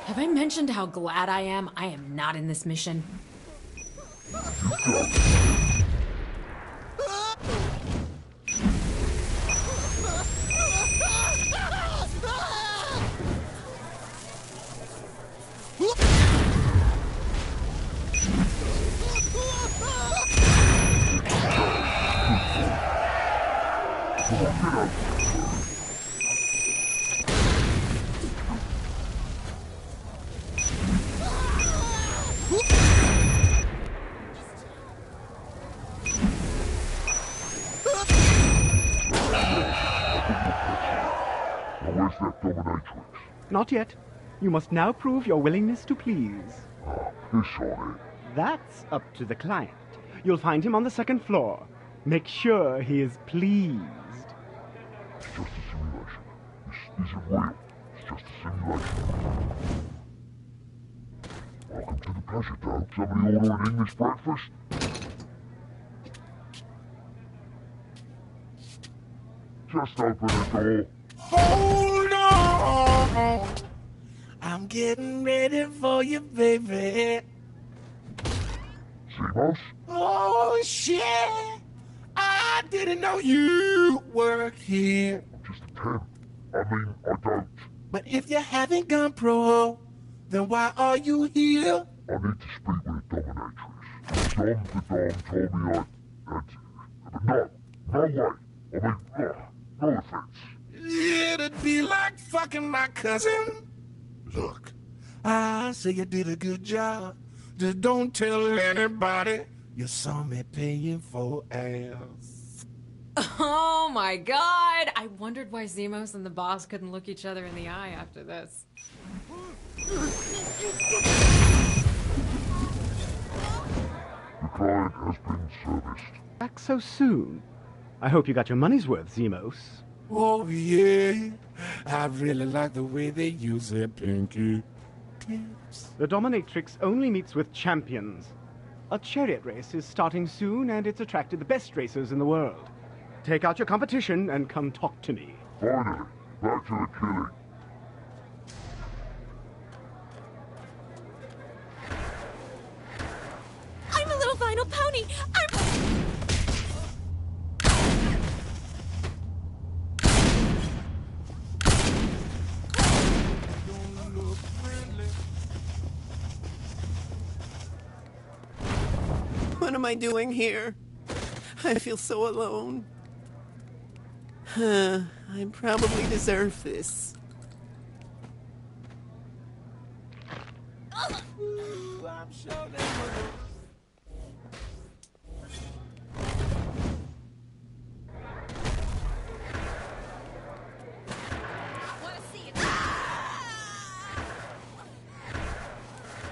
Have I mentioned how glad I am not in this mission? Where's that dominatrix? Not yet. You must now prove your willingness to please. Piss on it. That's up to the client. You'll find him on the second floor. Make sure he is pleased. It's just a simulation. This isn't real. It's just a simulation. Welcome to the pleasure dome. Somebody order an English breakfast? Just open the door. Hold on! I'm getting ready for you, baby. Simos? Oh, shit! I didn't know you were here. I'm just a temp. I don't. But if you haven't gone pro, then why are you here? I need to speak with a dominatrix. The Dom told me I had to. But no way. I mean, no offense. It'd be like fucking my cousin. Look, I say you did a good job. Just don't tell anybody you saw me paying for ass. Oh my god! I wondered why Zemos and the boss couldn't look each other in the eye after this. The client has been serviced. Back so soon. I hope you got your money's worth, Zemos. Oh yeah, I really like the way they use it, Pinky. The dominatrix only meets with champions. A chariot race is starting soon, and it's attracted the best racers in the world. Take out your competition and come talk to me. Finally, back to the killing. I'm a little vinyl pony! What am I doing here? I feel so alone. I probably deserve this. I'm sure they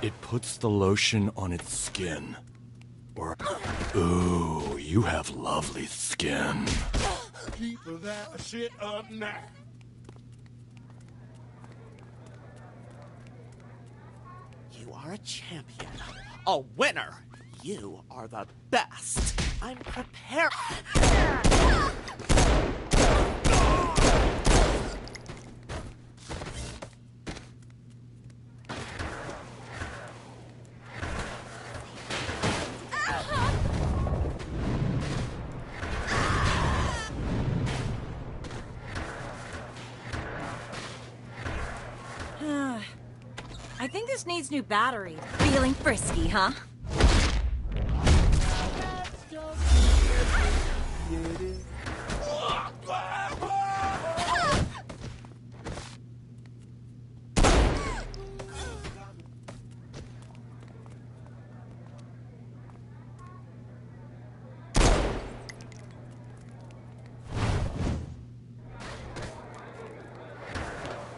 It puts the lotion on its skin. Or, ooh, you have lovely skin. keep that shit up now. You are a champion. A winner. You are the best. I'm prepared. I think this needs new batteries. Feeling frisky, huh?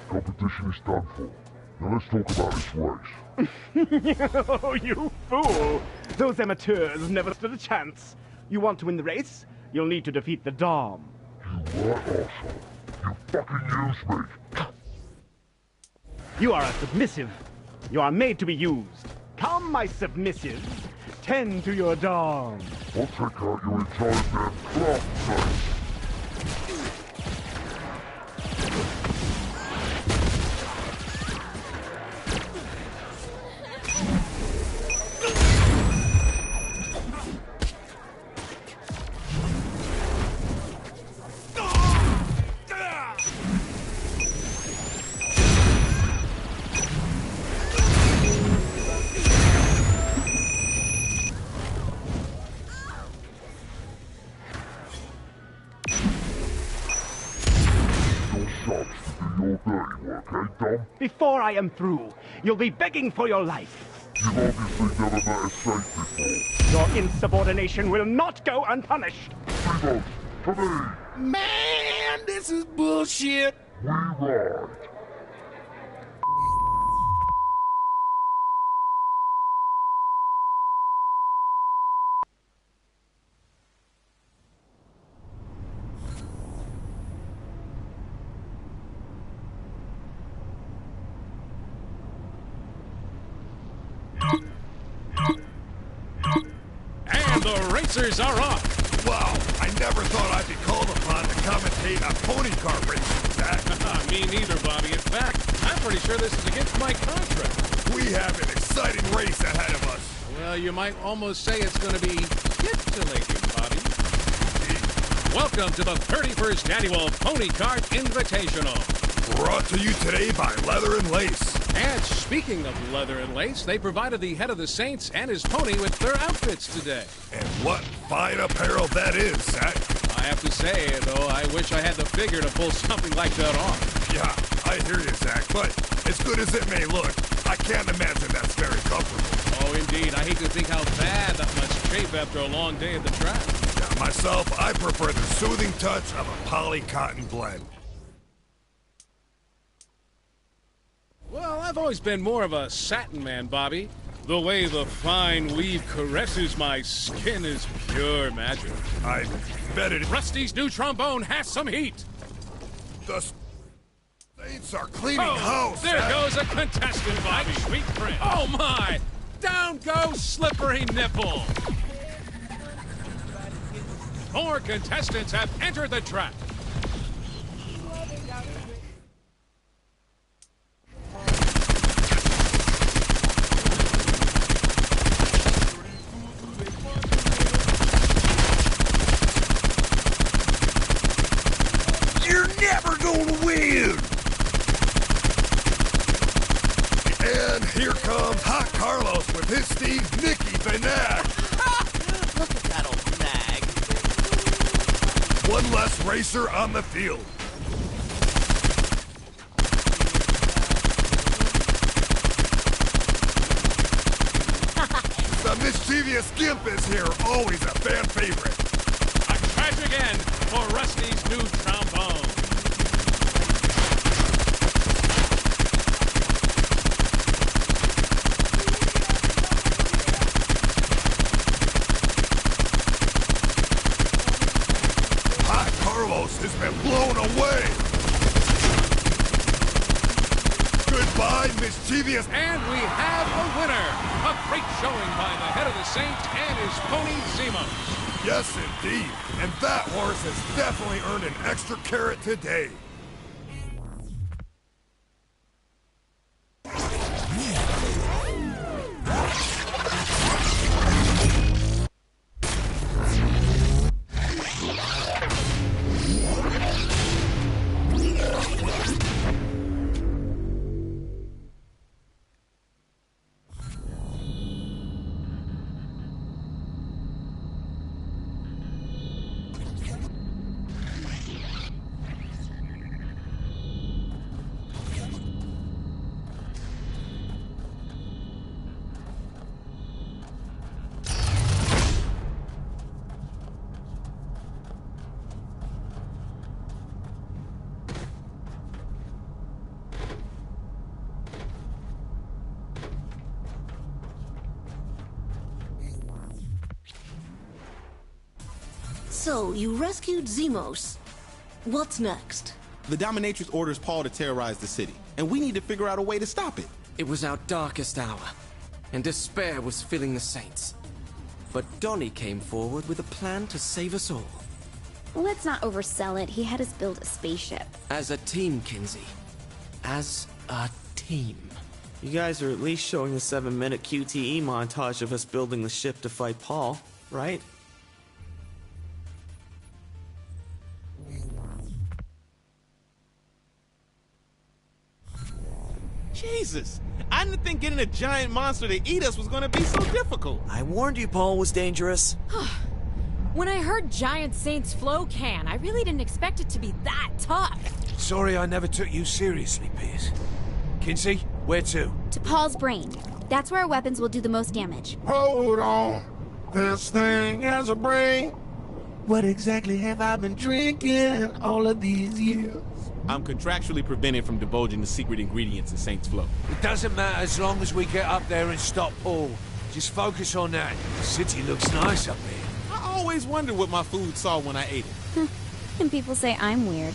Competition is done for. Now let's talk about this race. Oh, you fool! Those amateurs never stood a chance. You want to win the race? You'll need to defeat the Dom. You what, asshole? You fucking used me. You are a submissive. You are made to be used. Come, my submissive. Tend to your Dom. I'll take out your entire damn club, mate. before I am through, you'll be begging for your life. You've obviously never met a saint before. Your insubordination will not go unpunished. Zimos, to me! Man, this is bullshit. We ride. And the racers are off. Wow, I never thought I'd be called upon to commentate a pony car race, Zach. Me neither, Bobby. In fact, I'm pretty sure this is against my contract. We have an exciting race ahead of us. Well, you might almost say it's going to be titillating, Bobby. Welcome to the 31st Annual Pony Cart Invitational. Brought to you today by Leather and Lace. And speaking of leather and lace, they provided the head of the Saints and his pony with their outfits today. And what fine apparel that is, Zach. I have to say, though, I wish I had the figure to pull something like that off. Yeah, I hear you, Zach, but as good as it may look, I can't imagine that's very comfortable. Oh, indeed. I hate to think how bad that must shape after a long day at the track. Yeah, myself, I prefer the soothing touch of a poly cotton blend. Well, I've always been more of a satin man, Bobby. The way the fine weave caresses my skin is pure magic. I bet it... Rusty's new trombone has some heat. The Saints are cleaning house. There goes a contestant, Bobby. Sweet friend. Oh, my. Down goes slippery nipple. More contestants have entered the track. You're never gonna win! And here comes Hot Carlos with his Steve Nicky the Nag. Look at that old nag. One less racer on the field. The mischievous Gimp is here, always a fan favorite. A tragic end for Rusty's new trombone. Hot Carlos has been blown away. Goodbye, mischievous. And we have a winner. A great showing by the head of the Saints and his pony, Zimos. Yes, indeed. And that horse has definitely earned an extra carrot today. So, you rescued Zimos. What's next? The Dominatrix orders Paul to terrorize the city, and we need to figure out a way to stop it. It was our darkest hour, and despair was filling the Saints. But Donnie came forward with a plan to save us all. Let's not oversell it. He had us build a spaceship. As a team, Kinsey. As a team. You guys are at least showing the 7-minute QTE montage of us building the ship to fight Paul, right? Jesus! I didn't think getting a giant monster to eat us was gonna be so difficult. I warned you Paul was dangerous. When I heard Giant Saint's flow can, I really didn't expect it to be that tough. Sorry I never took you seriously, Pierce. Kinsey, where to? To Paul's brain. That's where our weapons will do the most damage. Hold on. This thing has a brain. What exactly have I been drinking all of these years? I'm contractually prevented from divulging the secret ingredients in Saints Flow. It doesn't matter as long as we get up there and stop Paul. Just focus on that. The city looks nice up here. I always wondered what my food saw when I ate it. And people say I'm weird.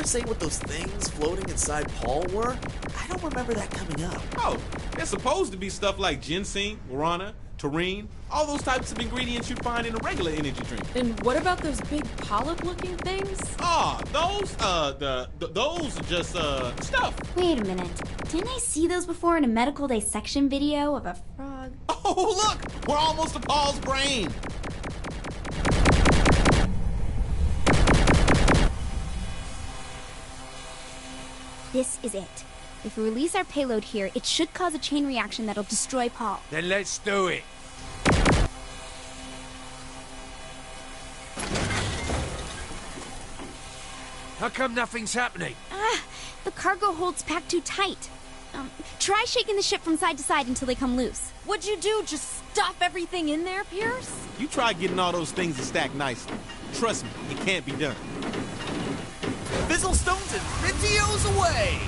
Say what those things floating inside Paul were? I don't remember that coming up. Oh, they're supposed to be stuff like ginseng, guarana, taurine, all those types of ingredients you'd find in a regular energy drink. And what about those big polyp-looking things? Ah, those are just, stuff. Wait a minute. Didn't I see those before in a medical dissection video of a frog? Oh, look! We're almost to Paul's brain! This is it. If we release our payload here, it should cause a chain reaction that'll destroy Paul. Then let's do it. How come nothing's happening? The cargo holds packed too tight. Try shaking the ship from side to side until they come loose. What'd you do? Just stuff everything in there, Pierce? You try getting all those things to stack nicely. Trust me, it can't be done. Fizzlestones and videos away!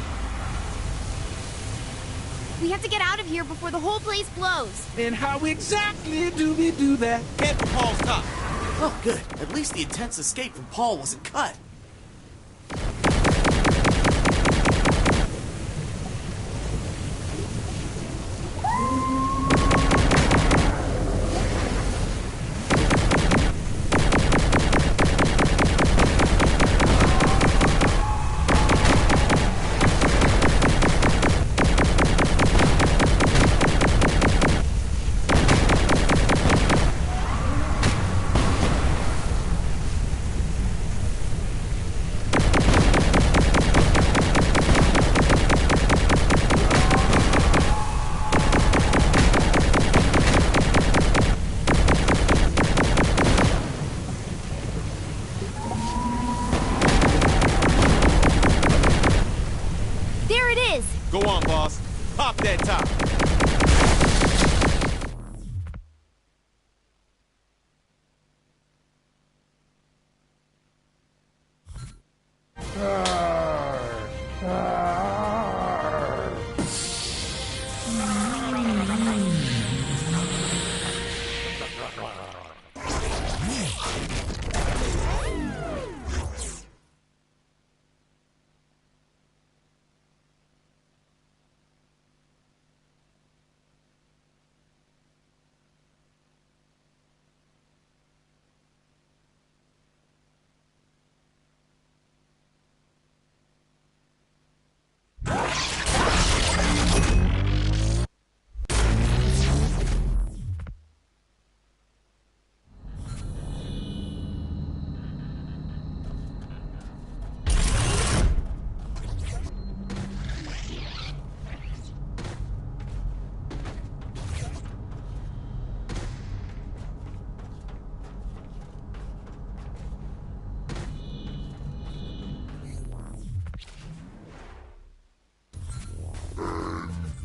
We have to get out of here before the whole place blows. And how exactly do we do that? Head for Paul's top. Oh, good. At least the intense escape from Paul wasn't cut. Go on, boss. Pop that top.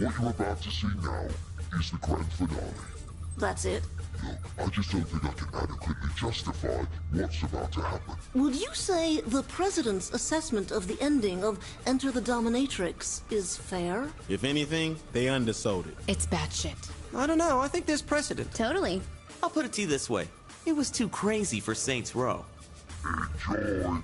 What you're about to see now is the grand finale. That's it? I just don't think I can adequately justify what's about to happen. Would you say the President's assessment of the ending of Enter the Dominatrix is fair? If anything, they undersold it. It's batshit. I don't know. I think there's precedent. Totally. I'll put it to you this way. It was too crazy for Saints Row. Enjoy.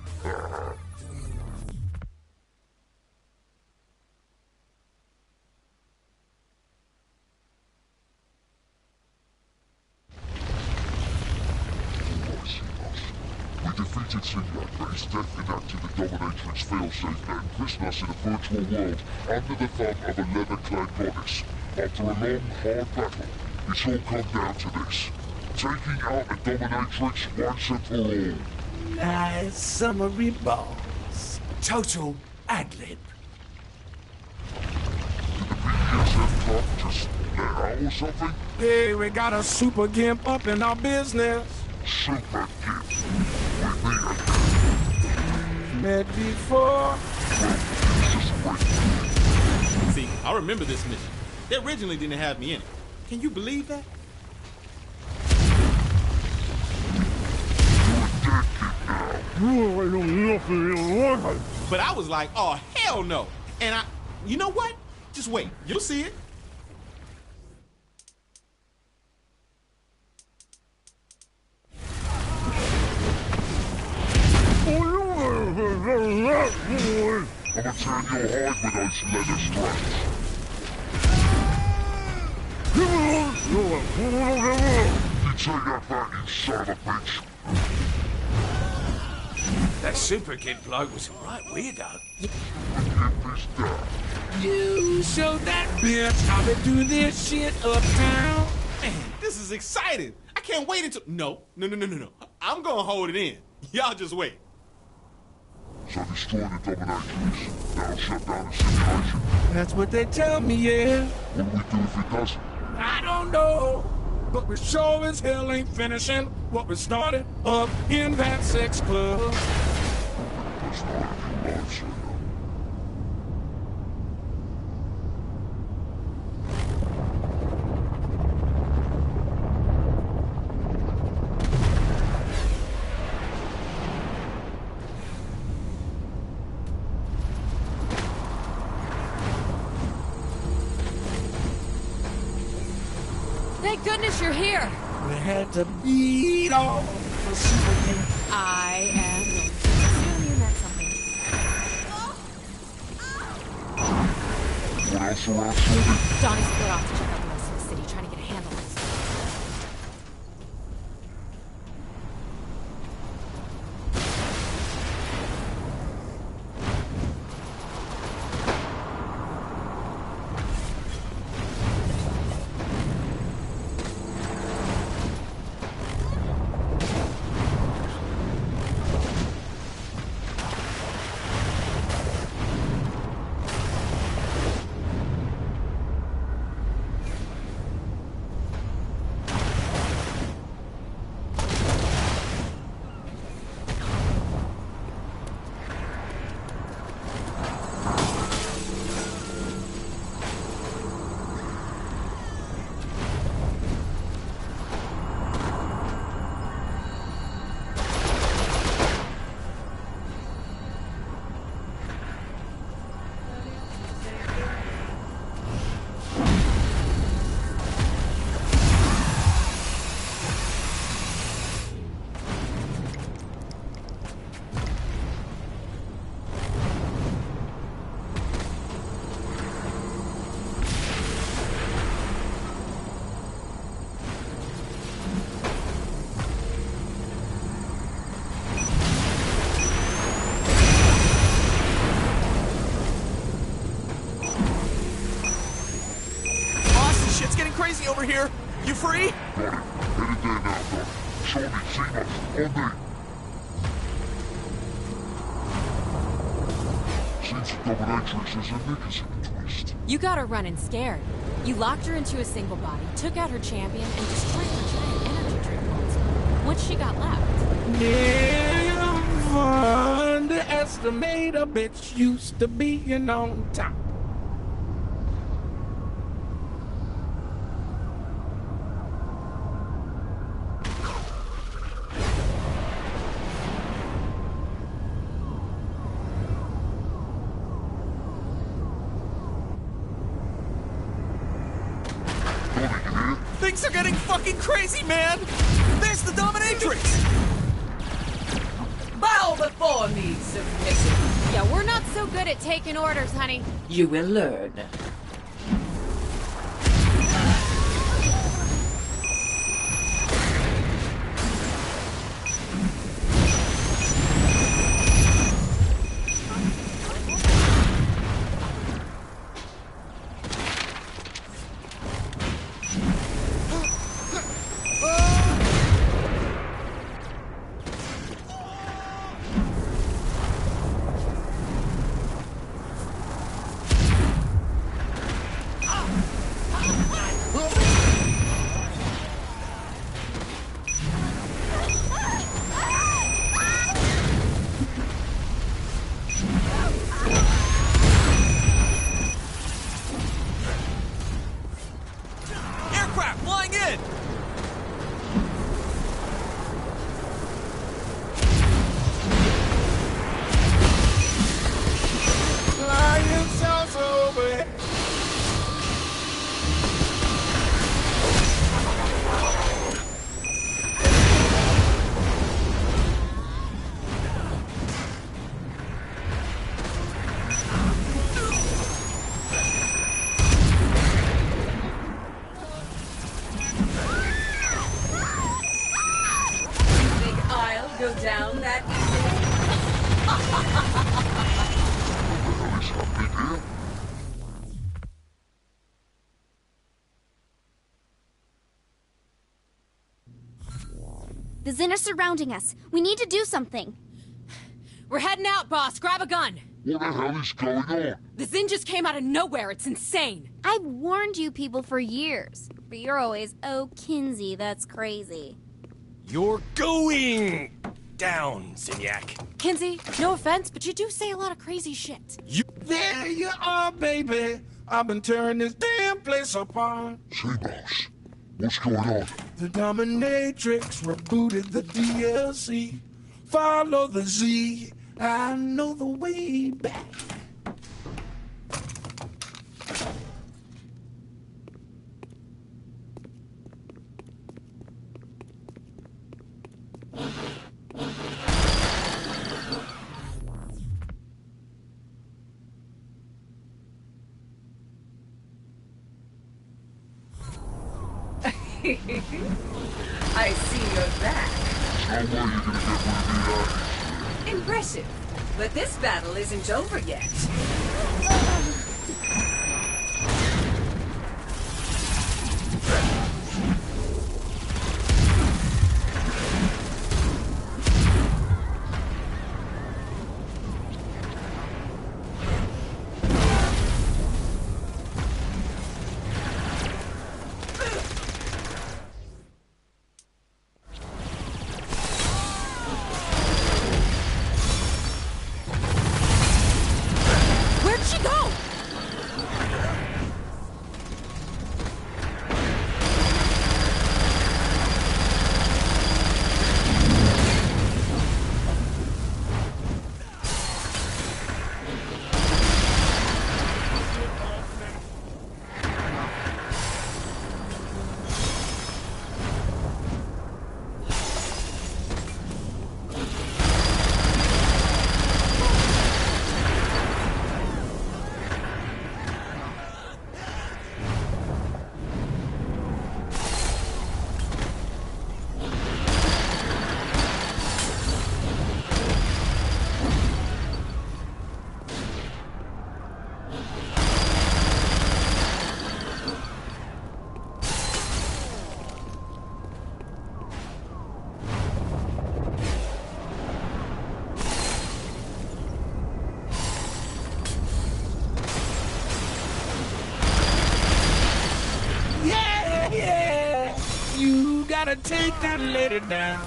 We defeated Signac, but his death enacted the Dominatrix failsafe and imprisoned us in a virtual world under the thumb of a leather-clad goddess. After a long, hard battle, It's all come down to this. Taking out the dominatrix once and for all. Nice summery balls. Total ad-lib. BSF club just let out or something? Hey, we got a super gimp up in our business. Super gimp? We meet Met before. See, I remember this mission. They originally didn't have me in it. Can you believe that? But I was like, oh, hell no. And you know what? Just wait. You'll see it. I'ma turn your hide with those leather straps. You take that back, you son of a bitch. That super kid bloke was a right weirdo. You show that bitch how to do this shit uptown. Man, this is exciting. I can't wait until... No. I'm gonna hold it in. Y'all just wait. So destroy the dominatrix. That'll shut down the simulation. That's what they tell me, yeah. What do we do if it doesn't? I don't know. But we sure as hell ain't finishing what we started up in that sex club. That's not a good answer. Thank goodness you're here. We had to beat off the super gimp. I am going to assume you meant something. What else around Sylvie? Donnie split off to check out the rest of the city, trying to get a handle on this. Crazy over here. You free? Got it. Headed there now, Doc. Show me, see us. On me. Seems the dominatrix has a knickers in the twist. You got her running scared. You locked her into a single body, took out her champion, and destroyed her giant energy drink monster. What's she got left? Never underestimate a bitch used to being on top. Things are getting fucking crazy, man! There's the dominatrix! Bow before me, submissive. Yeah, we're not so good at taking orders, honey. You will learn. go down that easily. The Zin are surrounding us. We need to do something. We're heading out, boss. Grab a gun. What the hell is going on? The Zin just came out of nowhere. It's insane. I've warned you people for years, but you're always, oh, Kinsey, that's crazy. You're going down, Zinyak. Kinsey, no offense, but you do say a lot of crazy shit. There you are, baby. I've been tearing this damn place apart. Say, boss, what's going on? The dominatrix rebooted the DLC. Follow the Z. I know the way back. I see you're back. No way you're gonna get one of me. Impressive. But this battle isn't over yet. Gotta take that lady down.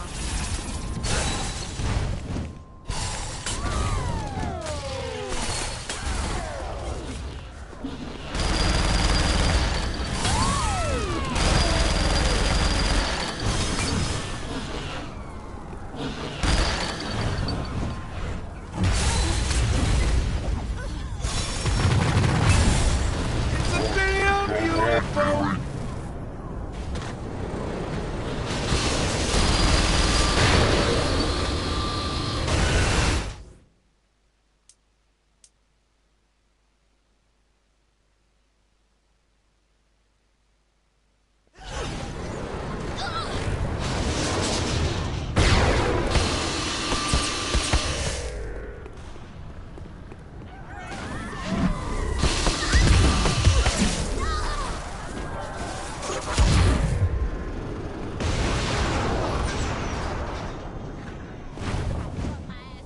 It's a damn beautiful.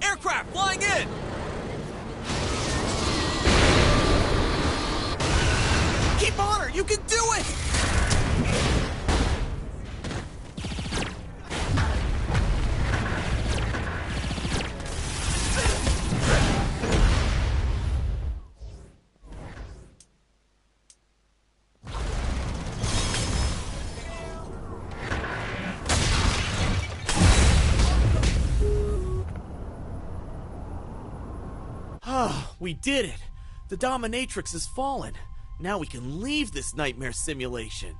Aircraft flying in! Keep on her! You can do it! We did it! The dominatrix has fallen. Now we can leave this nightmare simulation.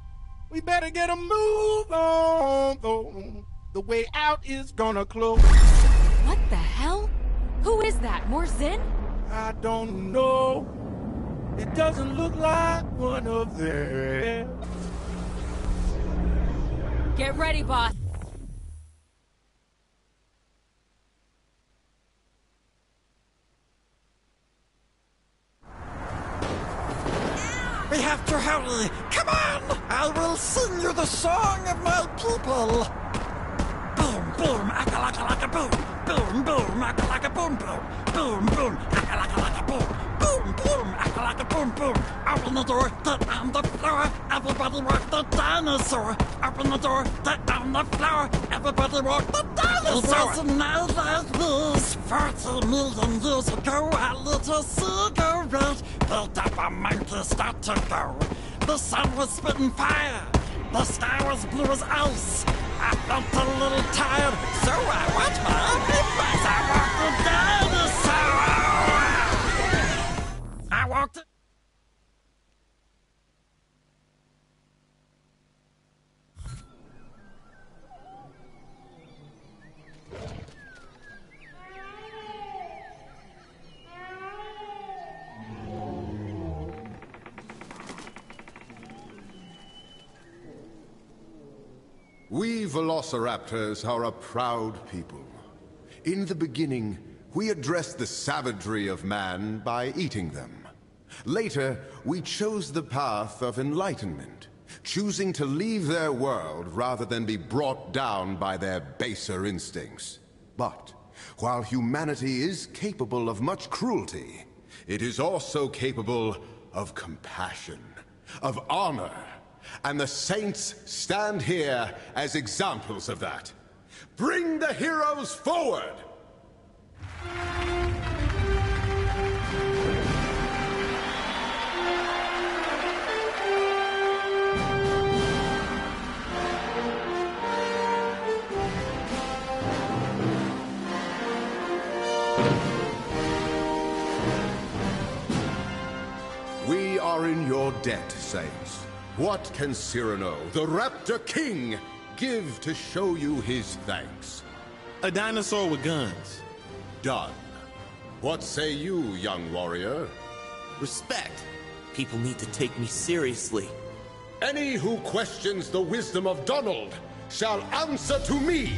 We better get a move on, though. The way out is gonna close. What the hell? Who is that? More Zin? I don't know. It doesn't look like one of them. Get ready, boss. to hurry. Come on! I will sing you the song of my people. Boom, boom, aka-laka-laka boom. Boom, boom, aka-laka boom, boom. Boom, boom, aka-laka-laka boom. Boom, boom, aka-laka boom, boom. Open the door, get on the floor. Everybody walk the dinosaur. Open the door, get on the floor. Everybody walk the dinosaur. It was a night like this, 40 million years ago. A little cigarette picked up a monkey, start to go. The sun was spitting fire. The sky was blue as ice. I felt a little tired, so I watched my advice. I walked the dinosaur. I walked it. We Velociraptors are a proud people. In the beginning, we addressed the savagery of man by eating them. Later, we chose the path of enlightenment, choosing to leave their world rather than be brought down by their baser instincts. But while humanity is capable of much cruelty, it is also capable of compassion, of honor. And the Saints stand here as examples of that. Bring the heroes forward! We are in your debt, Saints. What can Cyrano, the Raptor King, give to show you his thanks? A dinosaur with guns. Done. What say you, young warrior? Respect. People need to take me seriously. Any who questions the wisdom of Donald shall answer to me!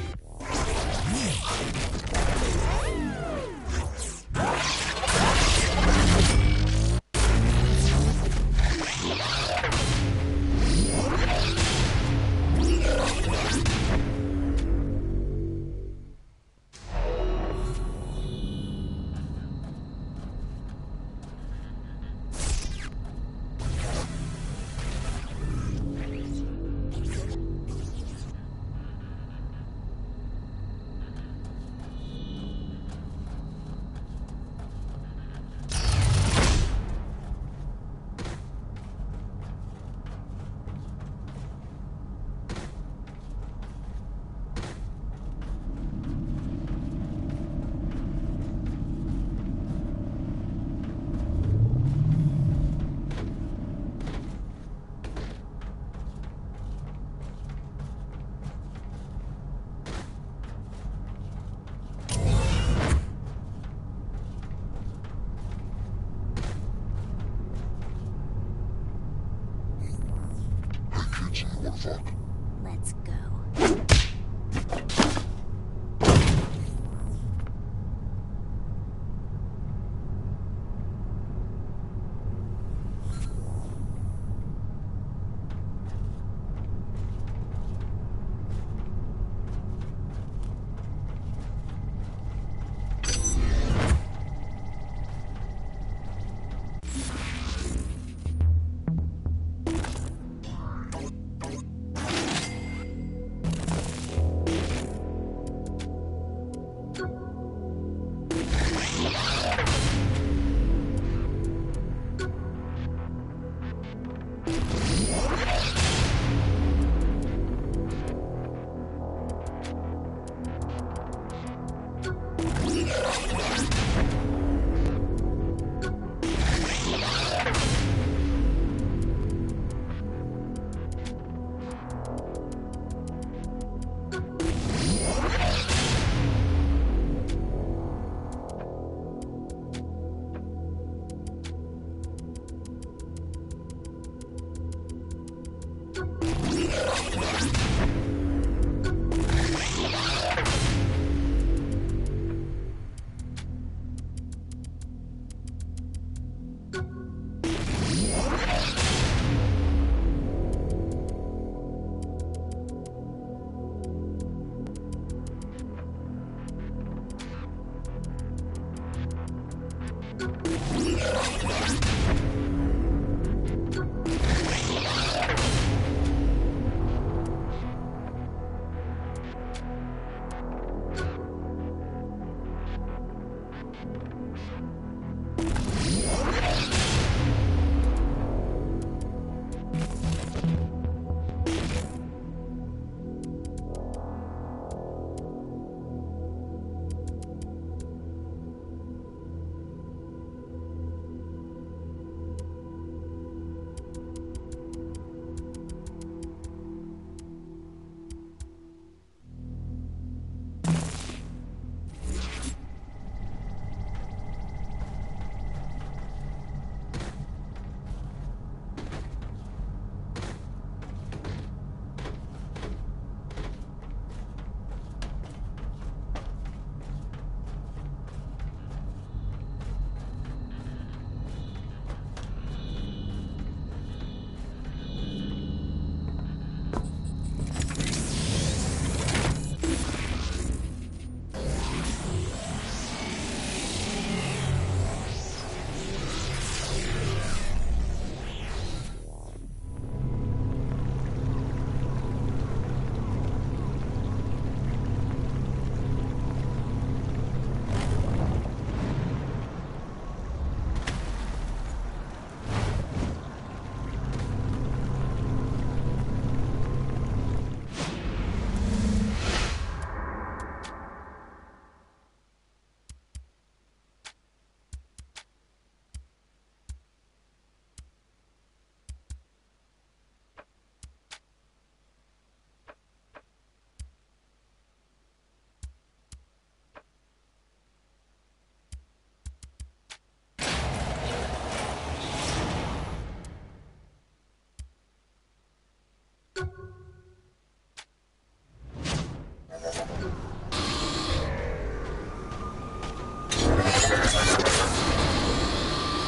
Let's go.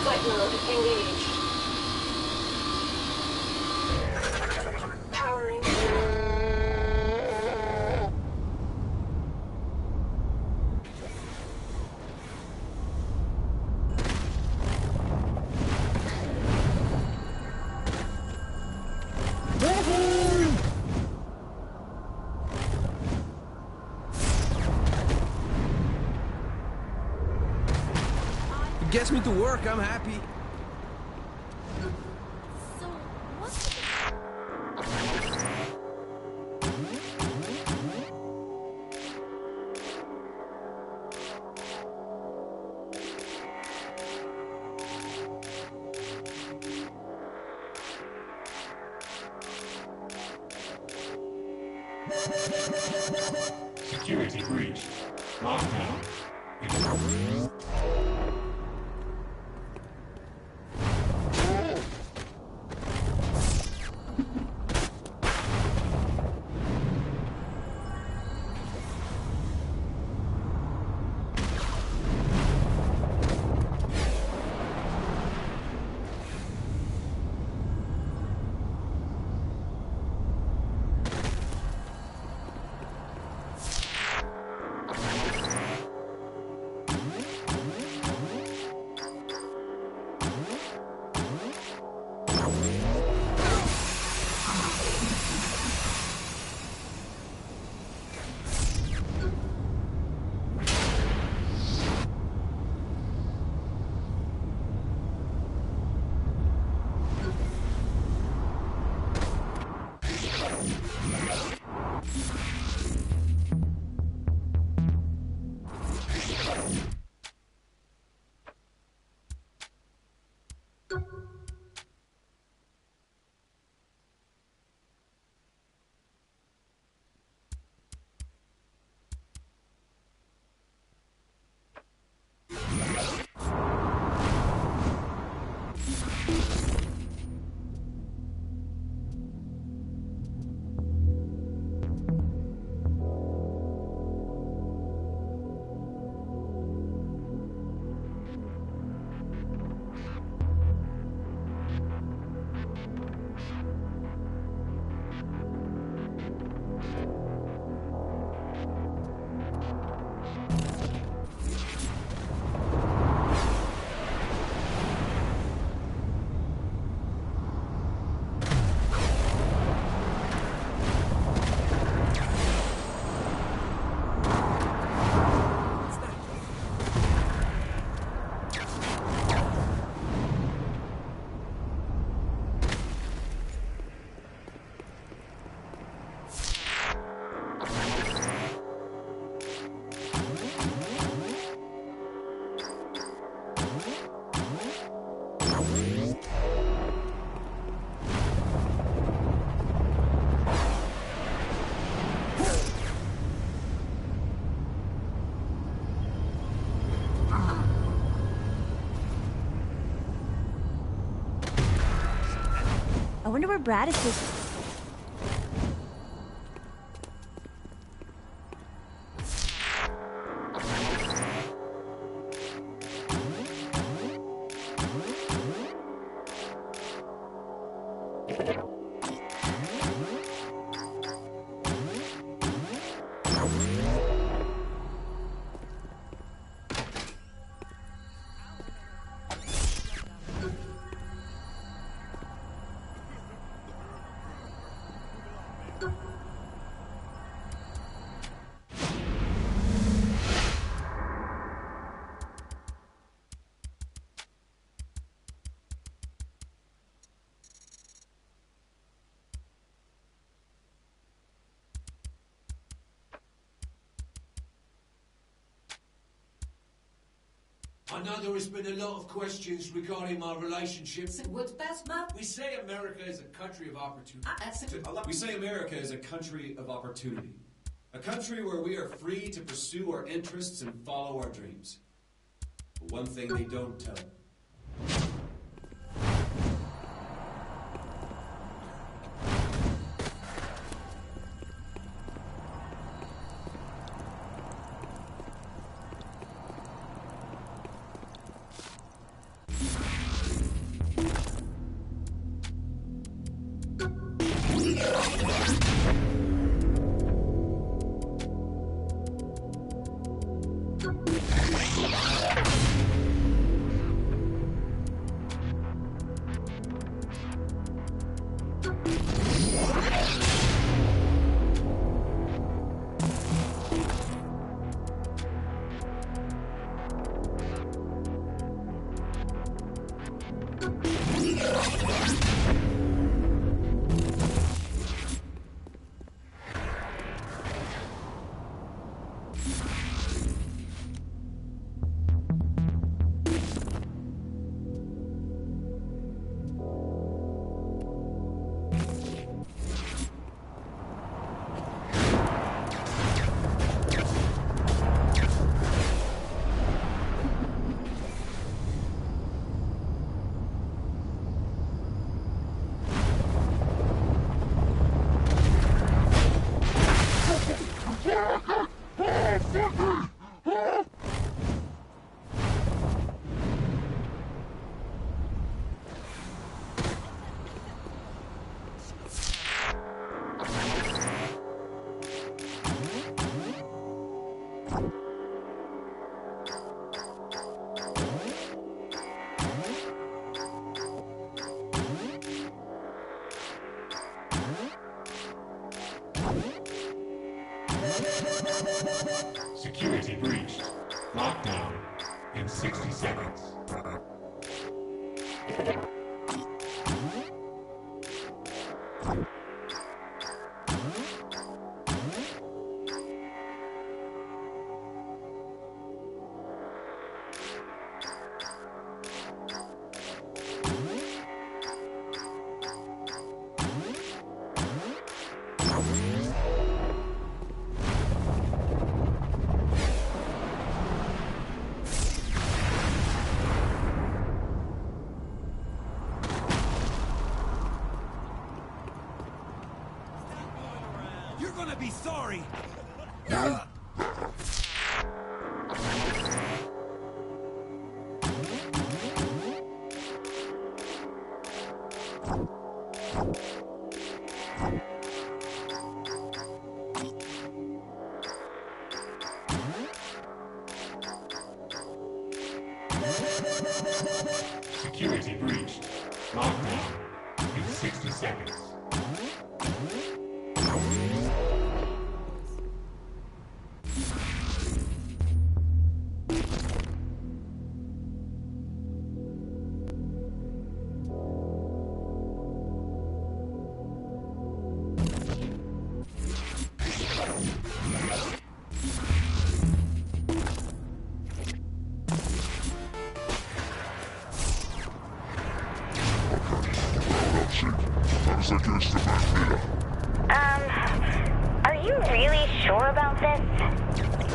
Flight mode engaged. Powering. Gets me to work, I'm happy. Security breach. Lockdown. I wonder where Brad is. I know there has been a lot of questions regarding my relationship. What's best, Matt? We say America is a country of opportunity. We say America is a country of opportunity. A country where we are free to pursue our interests and follow our dreams. But one thing they don't tell. Security breached. Lockdown in 60 seconds. You're gonna be sorry! Security breached. Lockdown in 60 seconds. Are you really sure about this?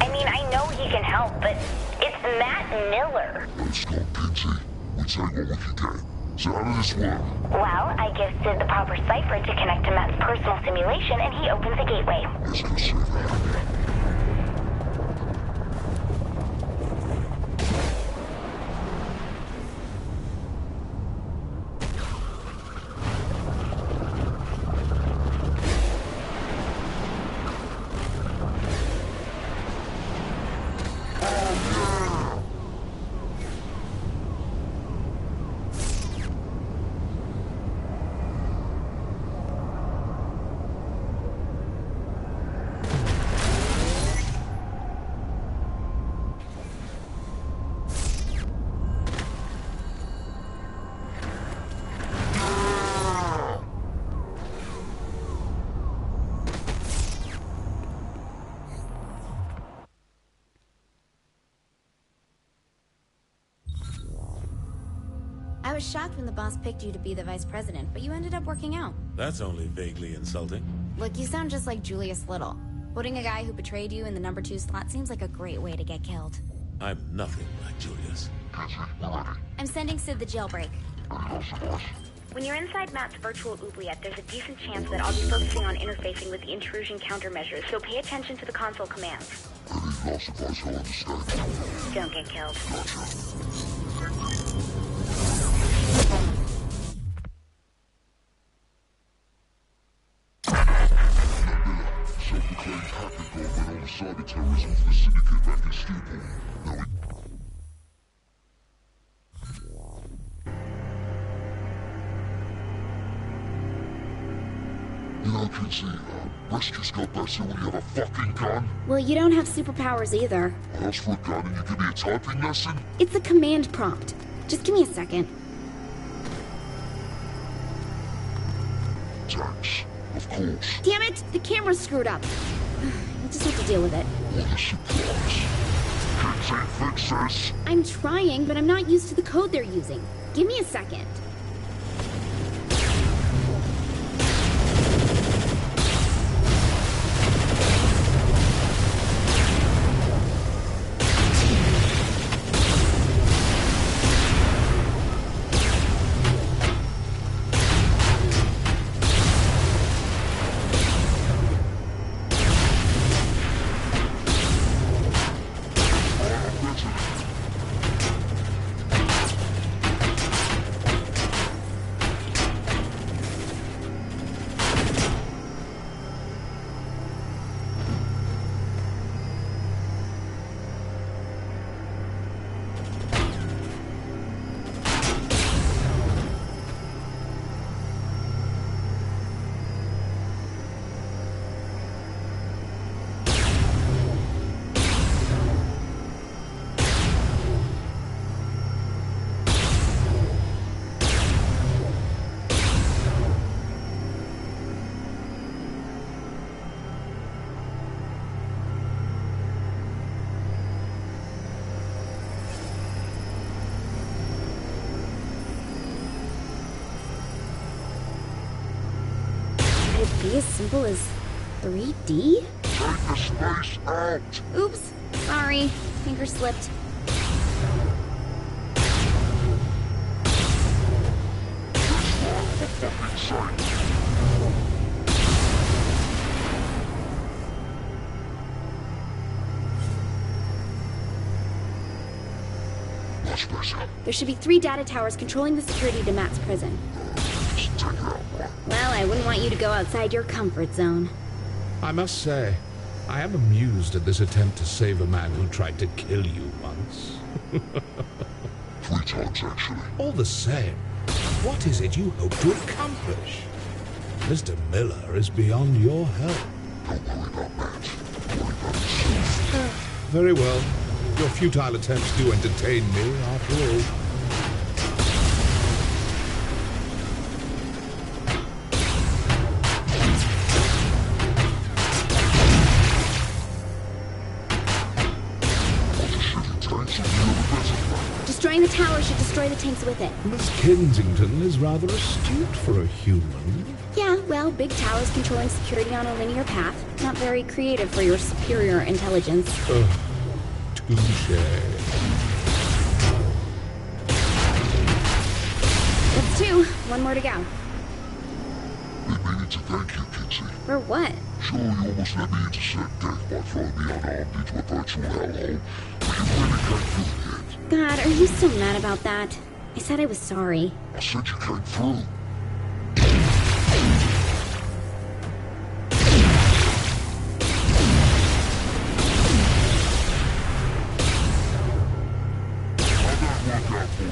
I mean, I know he can help, but it's Matt Miller. Let's go, Kinsey. We take what we can get. So how does this work? Well, I give Sid the proper cipher to connect to Matt's personal simulation, and he opens a gateway. Let's go save that. I was shocked when the boss picked you to be the vice president, but you ended up working out. That's only vaguely insulting. Look, you sound just like Julius Little. Putting a guy who betrayed you in the number 2 slot seems like a great way to get killed. I'm nothing like Julius. I'm sending Sid the jailbreak. When you're inside Matt's virtual oubliette, there's a decent chance that I'll be focusing on interfacing with the intrusion countermeasures, so pay attention to the console commands. Don't get killed. Self-proclaimed hacker god went on the cyber terrorism for the syndicate back in Stupor. Now you know, Kinsey, rescues go better when you have a fucking gun. Well, you don't have superpowers either. I asked for a gun and you give me a typing lesson? It's a command prompt. Just give me a second. Thanks. Of course. Damn it! The camera's screwed up. We'll just have to deal with it. What a surprise. Kinsey, fix this. I'm trying, but I'm not used to the code they're using. Give me a second. Be as simple as 3D? Take the space out! Oops, sorry. Finger slipped. For fucking sake. Much better. There should be 3 data towers controlling the security to Matt's prison. Just take it out one. Well, I wouldn't want you to go outside your comfort zone. I must say, I am amused at this attempt to save a man who tried to kill you once. 3 times, actually. All the same, what is it you hope to accomplish? Mr. Miller is beyond your help. Don't worry about Matt. Worry about yourself. Very well. Your futile attempts do entertain me, after all. Destroying the tower should destroy the tanks with it. Miss Kensington is rather astute for a human. Yeah, well, big towers controlling security on a linear path. Not very creative for your superior intelligence. Touché. Let's That's 2. 1 more to go. Been meaning to thank you, Kinsey. For what? Sure, you almost led me into certain death by throwing me unarmed into a virtual hellhole, but you really came through in the end. God, are you still mad about that? I said I was sorry. I said you came through. How'd that work out for you?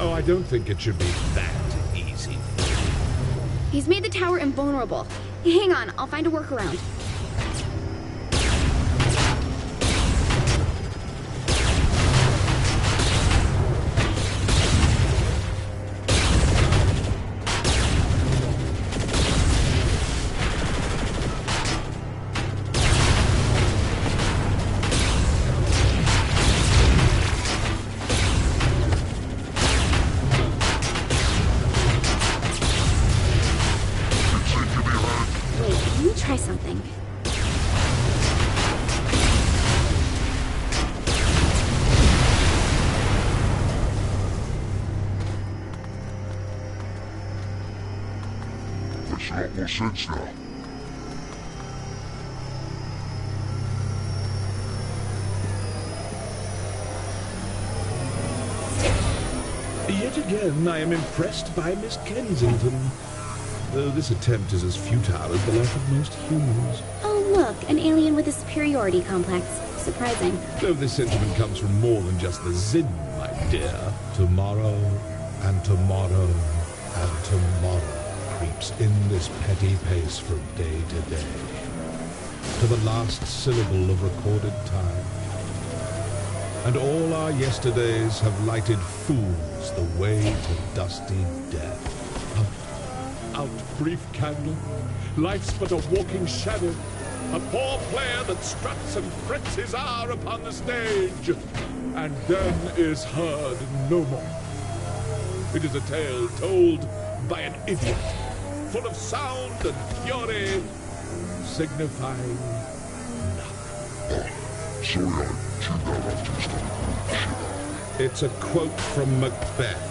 Oh, I don't think it should be that easy. He's made the tower invulnerable. Hang on, I'll find a workaround. Try something. Makes a lot more sense now. Yet again, I am impressed by Miss Kensington. Though this attempt is as futile as the life of most humans. Oh, look, an alien with a superiority complex. Surprising. Though this sentiment comes from more than just the Zin, my dear. Tomorrow, and tomorrow, and tomorrow creeps in this petty pace from day to day, to the last syllable of recorded time. And all our yesterdays have lighted fools the way to dusty death. Out, brief candle. Life's but a walking shadow. A poor player that struts and frets his hour upon the stage, and then is heard no more. It is a tale told by an idiot, full of sound and fury, signifying nothing. Sorry I tuned out after you started. It's a quote from Macbeth.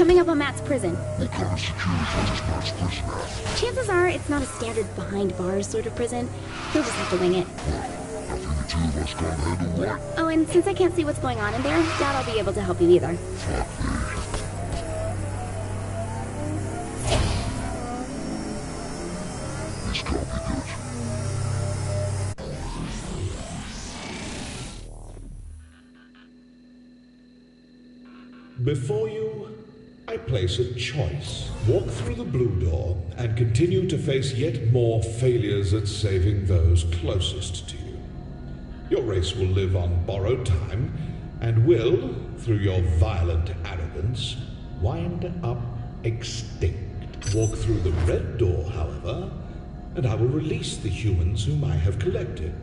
coming up on Matt's prison. What kind of security does Matt's prison have? Chances are it's not a standard behind bars sort of prison. He'll just have to wing it. I think the two of us can't handle right. Oh, and since I can't see what's going on in there, doubt I'll be able to help you either. This can't be good. Before you, I place a choice. Walk through the blue door and continue to face yet more failures at saving those closest to you. Your race will live on borrowed time and will, through your violent arrogance, wind up extinct. Walk through the red door, however, and I will release the humans whom I have collected.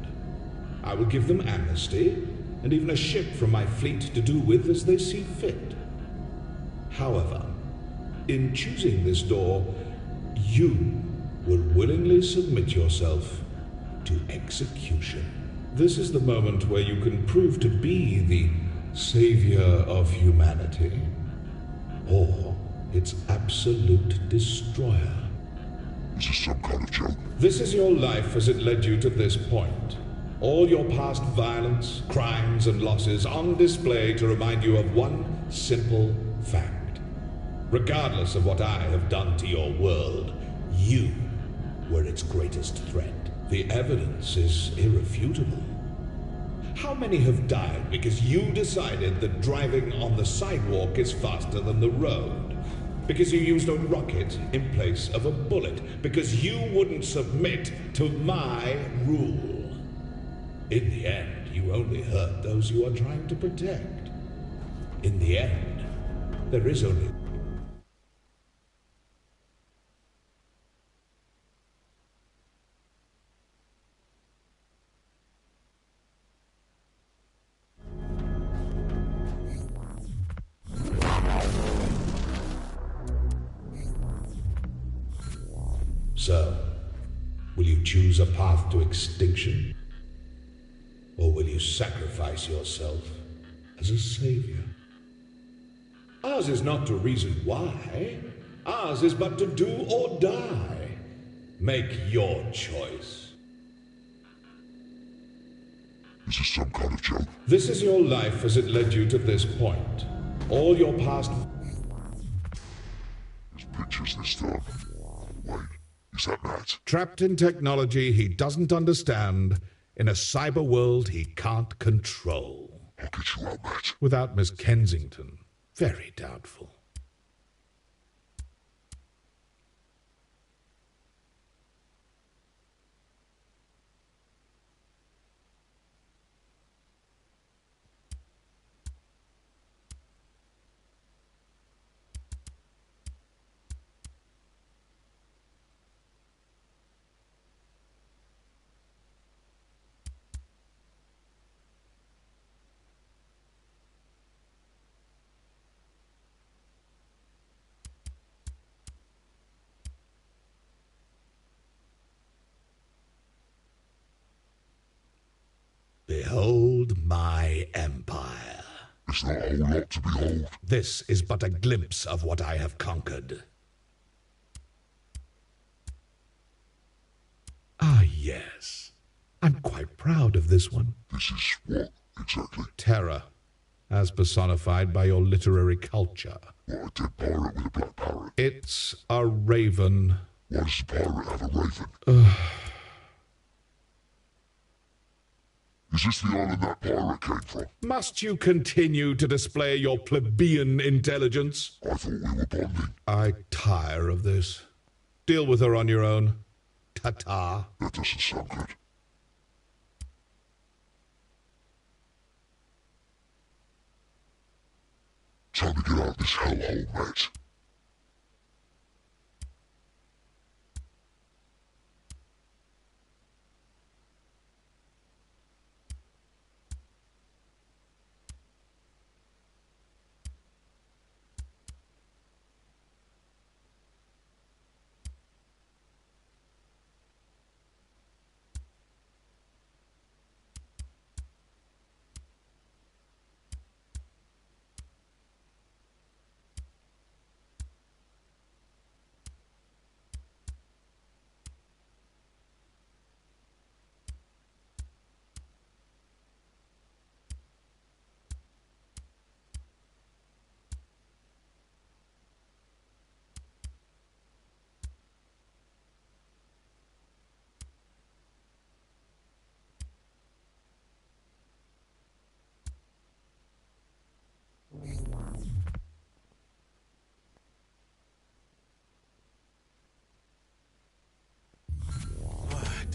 I will give them amnesty and even a ship from my fleet to do with as they see fit. However, in choosing this door, you will willingly submit yourself to execution. This is the moment where you can prove to be the savior of humanity, or its absolute destroyer. Is this some kind of joke? This is your life as it led you to this point. All your past violence, crimes, and losses on display to remind you of one simple fact. Regardless of what I have done to your world, you were its greatest threat. The evidence is irrefutable. How many have died because you decided that driving on the sidewalk is faster than the road? Because you used a rocket in place of a bullet? Because you wouldn't submit to my rule? In the end, you only hurt those you are trying to protect. In the end, there is only... So, will you choose a path to extinction? Or will you sacrifice yourself as a savior? Ours is not to reason why. Ours is but to do or die. Make your choice. Is this some kind of joke? This is your life as it led you to this point. All your past... There's pictures this time. Wait, is that Matt? Trapped in technology he doesn't understand, in a cyber world he can't control. I'll get you out, Matt. Without Miss Kensington, very doubtful. Behold my empire. It's not a whole lot to behold. This is but a glimpse of what I have conquered. Ah, yes. I'm quite proud of this one. This is what, exactly? Terror, as personified by your literary culture. What, a dead pirate with a black parrot? It's a raven. Why does the pirate have a raven? Is this the island that pirate came from? Must you continue to display your plebeian intelligence? I thought we were bonding. I tire of this. Deal with her on your own. Ta-ta. That doesn't sound good. Time to get out of this hellhole, mate.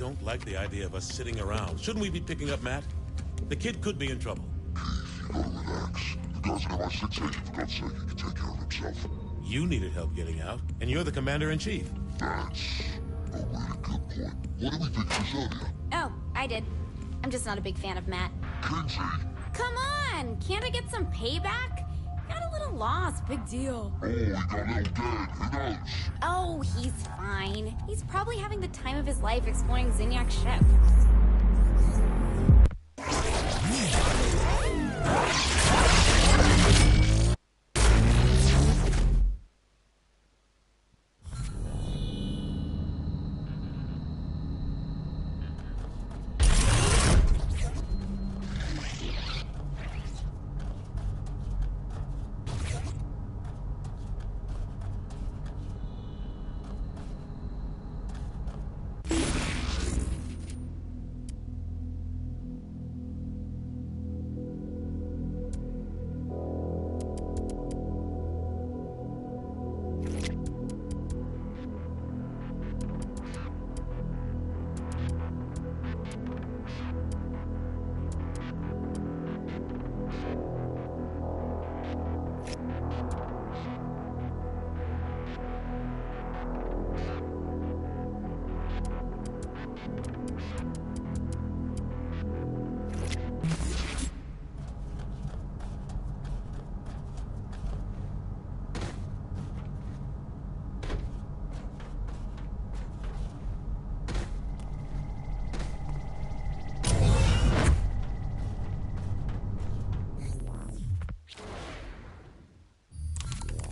don't like the idea of us sitting around. Shouldn't we be picking up Matt? The kid could be in trouble. You gotta relax. The guy's an MI6 agent, for God's sake. He can take care of himself. You needed help getting out, and you're the commander-in-chief. That's a really good point. What do we think of this earlier? Oh, I did. I'm just not a big fan of Matt. Kinsey! Come on! Can't I get some payback? Got a little lost, big deal. Oh, he got a little dead. Who knows? Oh, he's fine. He's probably having the time of his life exploring Zinyak's ship.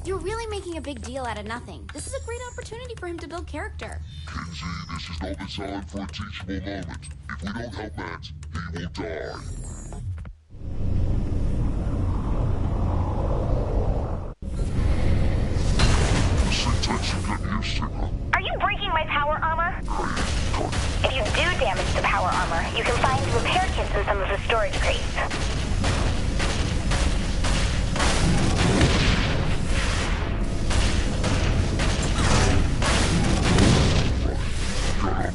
You're really making a big deal out of nothing. This is a great opportunity for him to build character. Kinsey, this is not the time for a teachable moment. If we don't help Matt, he will die. Are you breaking my power armor? If you do damage the power armor, you can find repair kits in some of the storage crates.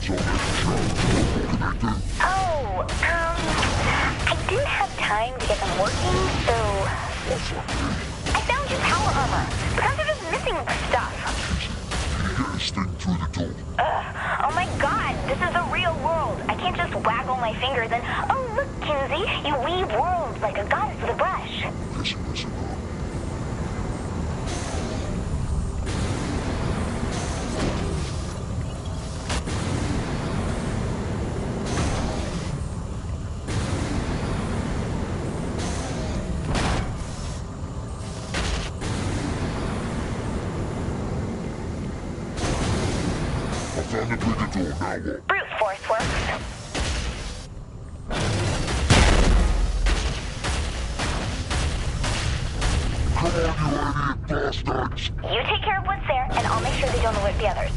I didn't have time to get them working, so... I found your power armor. The guns are just missing stuff. Oh my god, this is the real world. I can't just waggle my fingers and... Oh, look, Kinsey, you weave worlds like a goddess with a brush. Brute force works. Come on, you idiot bastards! You take care of what's there, and I'll make sure they don't alert the others.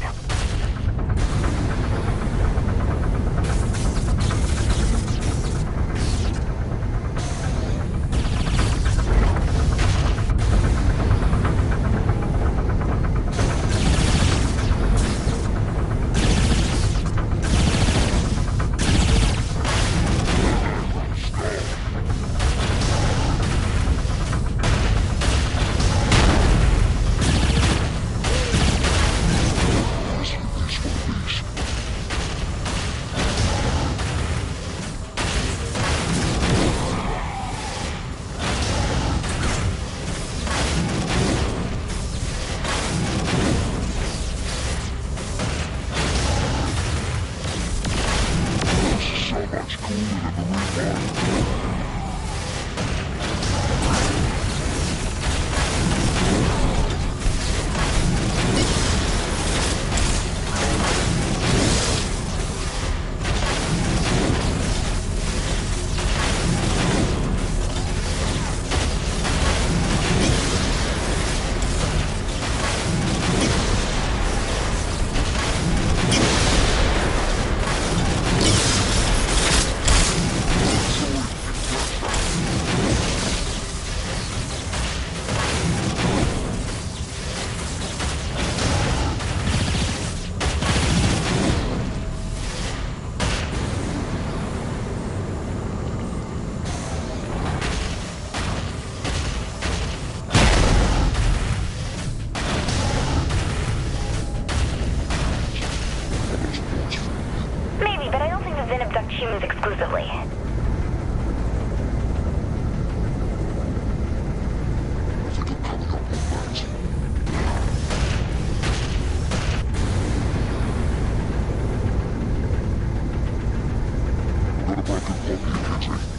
humans exclusively.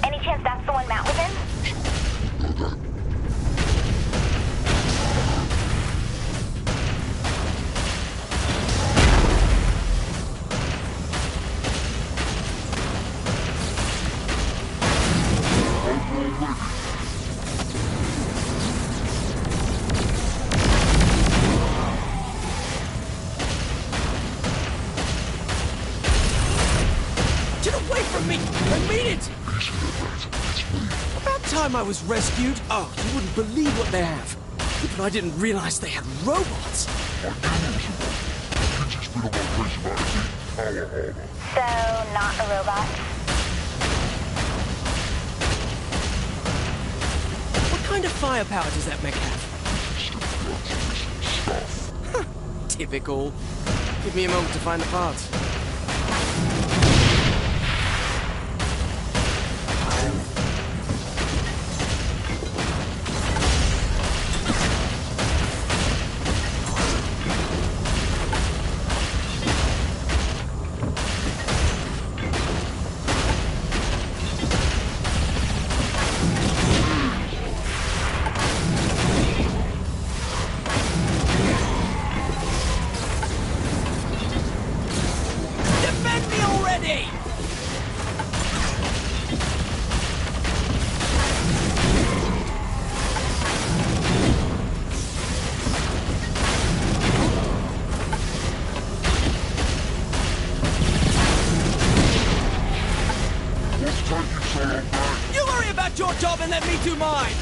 Any chance that's the one Matt was in? Get away from me! I mean it! About time I was rescued. Oh, you wouldn't believe what they have. Even I didn't realize they had robots. So, not a robot? What kind of firepower does that mech have? Typical. Give me a moment to find the parts. Defend me already! You worry about your job and let me do mine!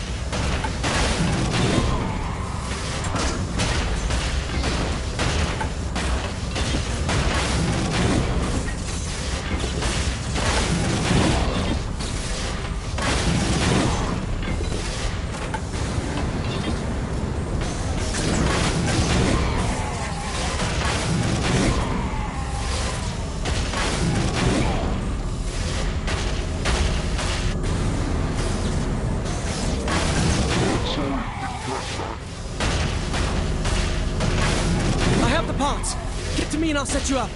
I have the parts. Get to me and I'll set you up.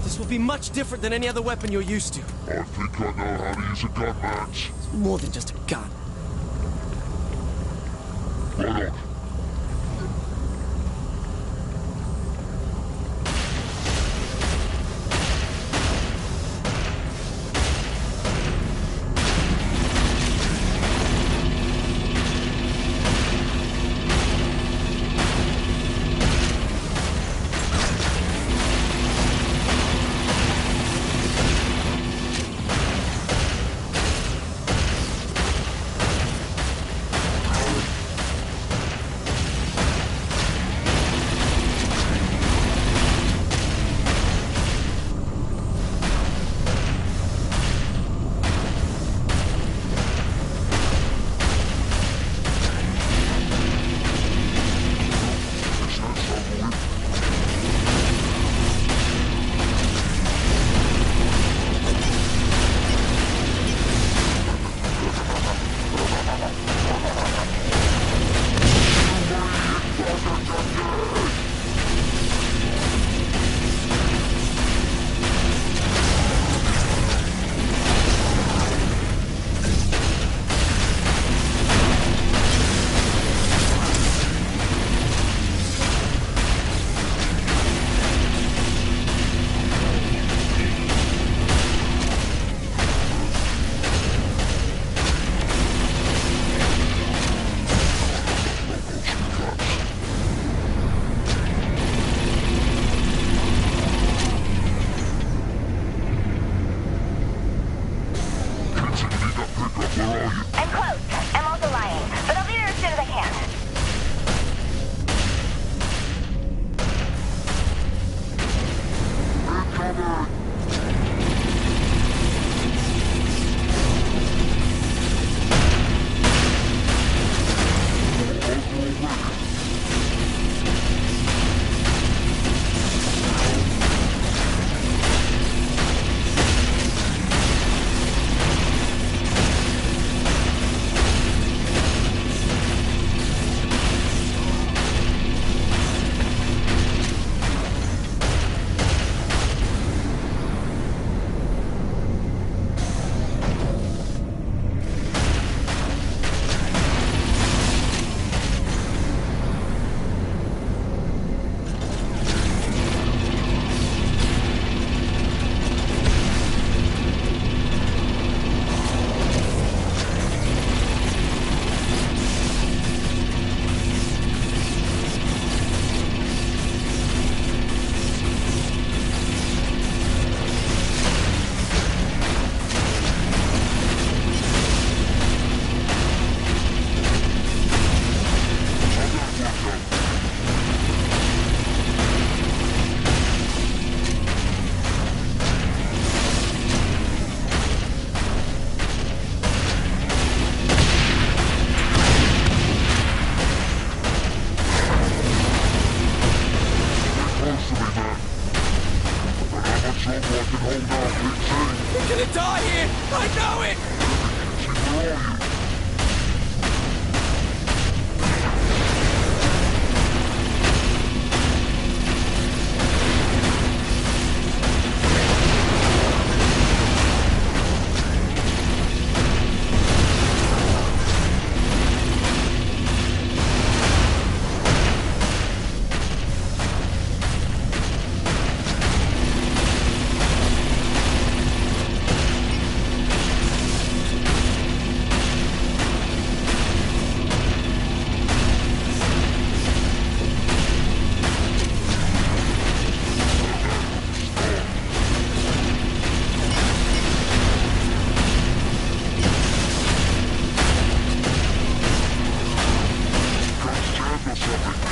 This will be much different than any other weapon you're used to. I think I know how to use a gun, Max. It's more than just a gun. Right on.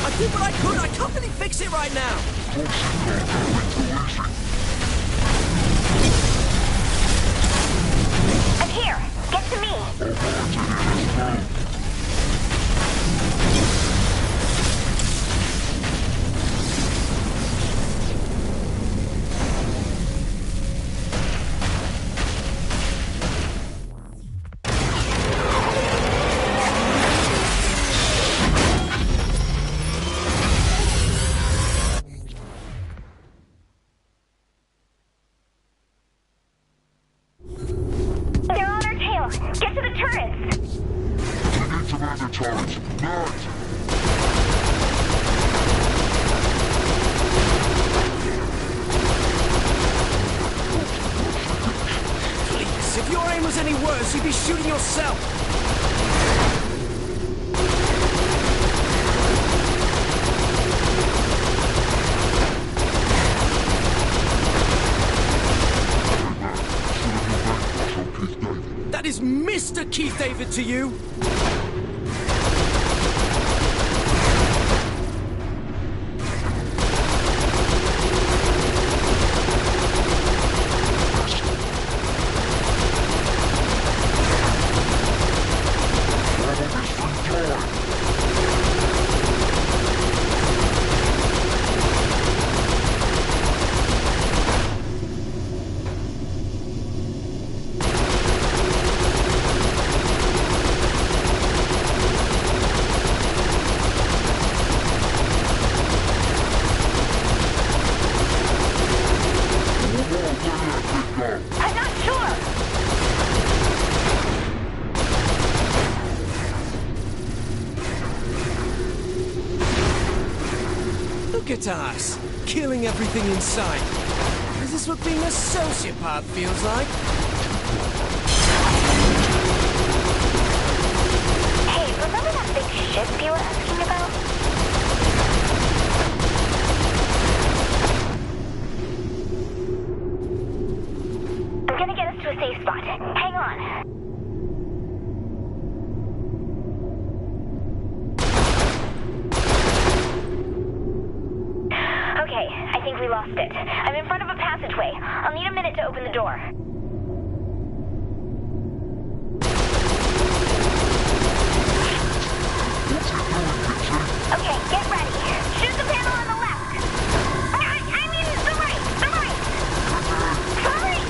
I did what I could. I can't really fix it right now. I'm here. Get to me. They're on our tail. Get to the turrets. We need to man the turrets. Now! Please, if your aim was any worse, you'd be shooting yourself. That is Mr. Keith David to you. I'm not sure. Look at us, killing everything in sight. Is this what being a sociopath feels like? Hey, remember that big ship you were asking about? I'm gonna get us to a safe spot. Hang on. Okay, I think we lost it. I'm in front of a passageway. I'll need a minute to open the door. Okay, get ready. Shoot the panel on the left. I mean, the right. Sorry,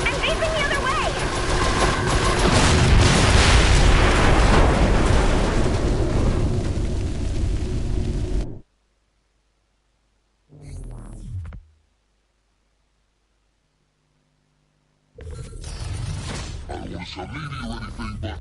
I'm facing the other way. I don't want to sound needy or anything, but...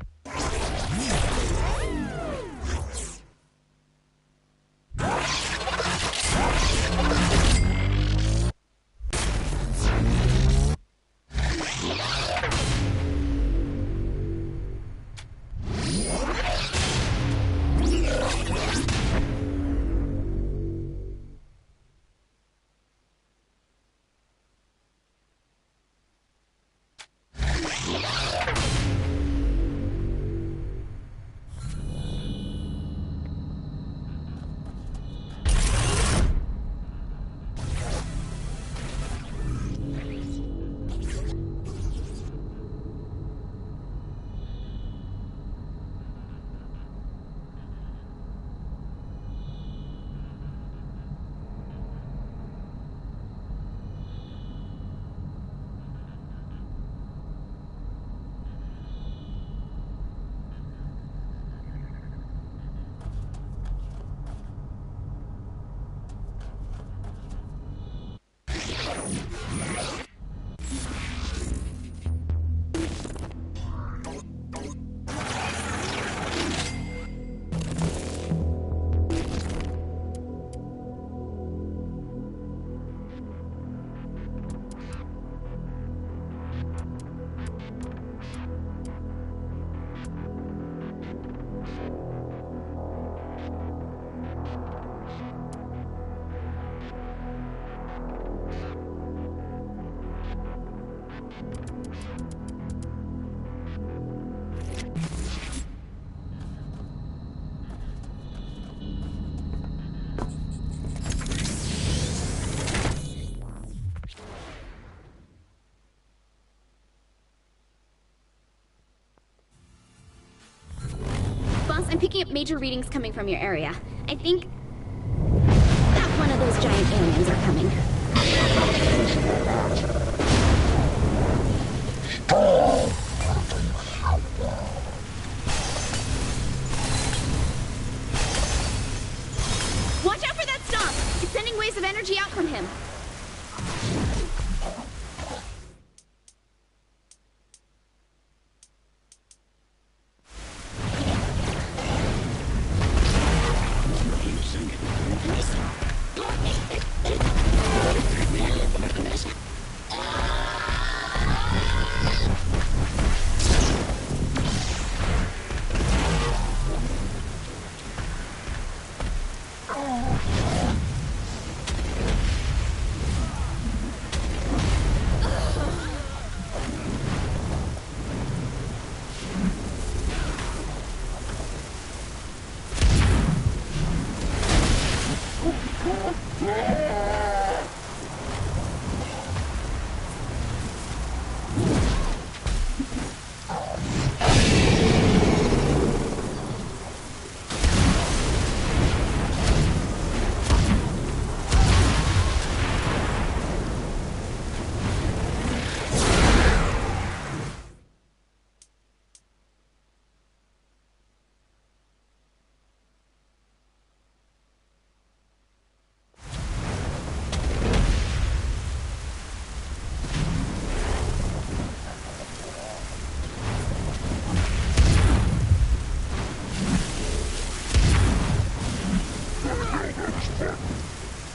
picking up major readings coming from your area. I think that one of those giant aliens are coming. Watch out for that stomp! It's sending waves of energy out from him.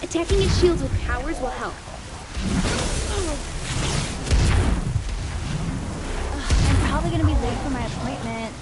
Attacking its shields with powers will help. I'm probably gonna be late for my appointment.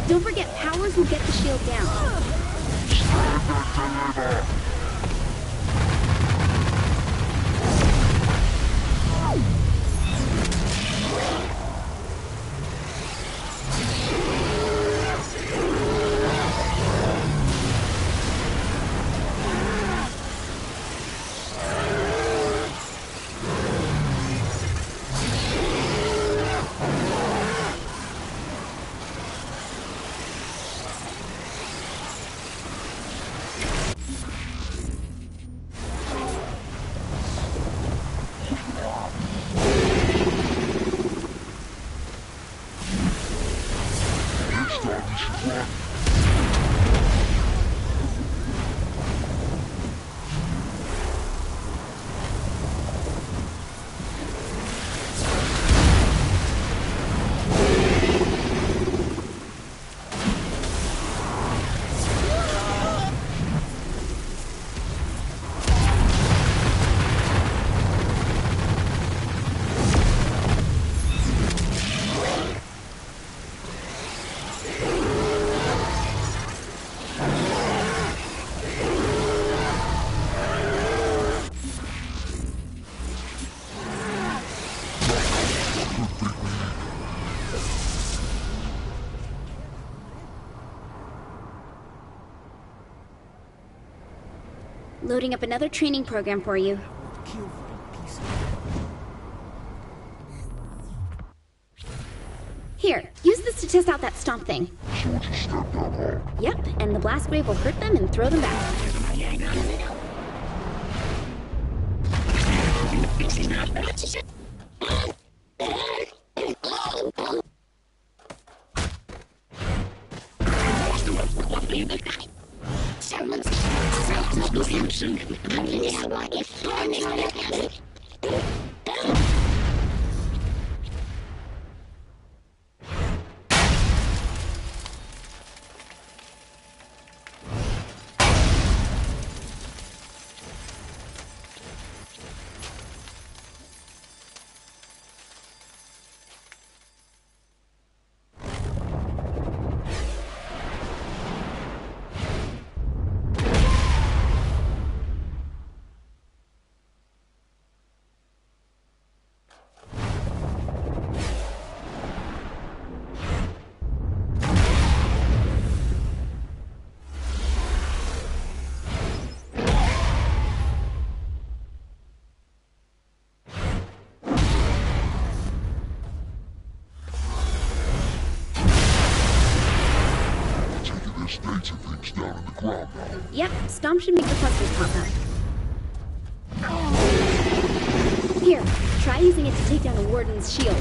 Don't forget, powers will get the shield down. Loading up another training program for you. Here, use this to test out that stomp thing. Yep, and the blast wave will hurt them and throw them back. Yep, Stomp should make the clusters pop out. Here, try using it to take down a warden's shield.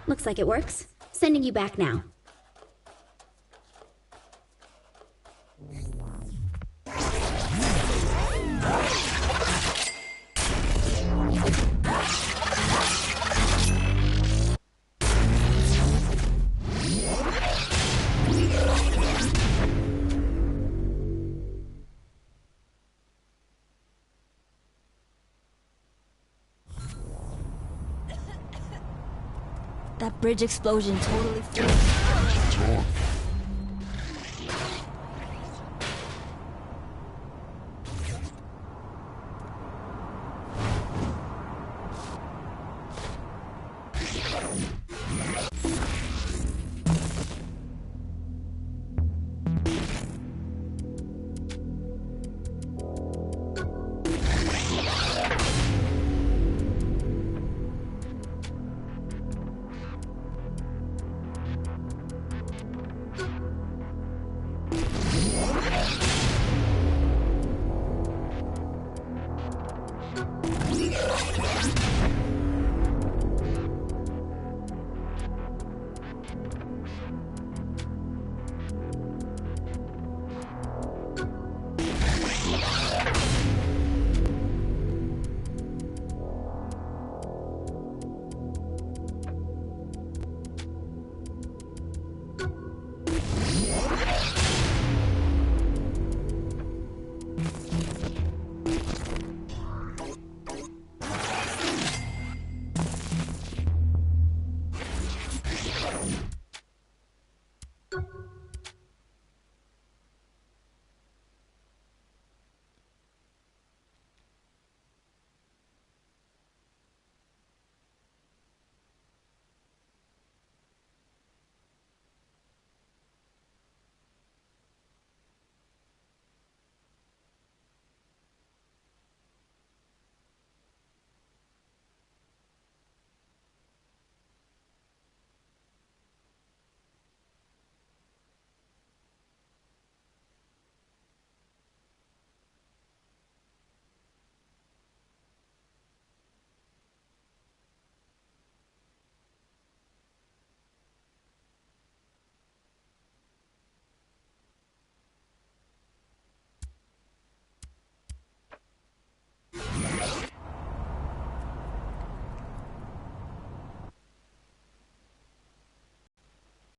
Looks like it works. Sending you back now. That bridge explosion totally freaked.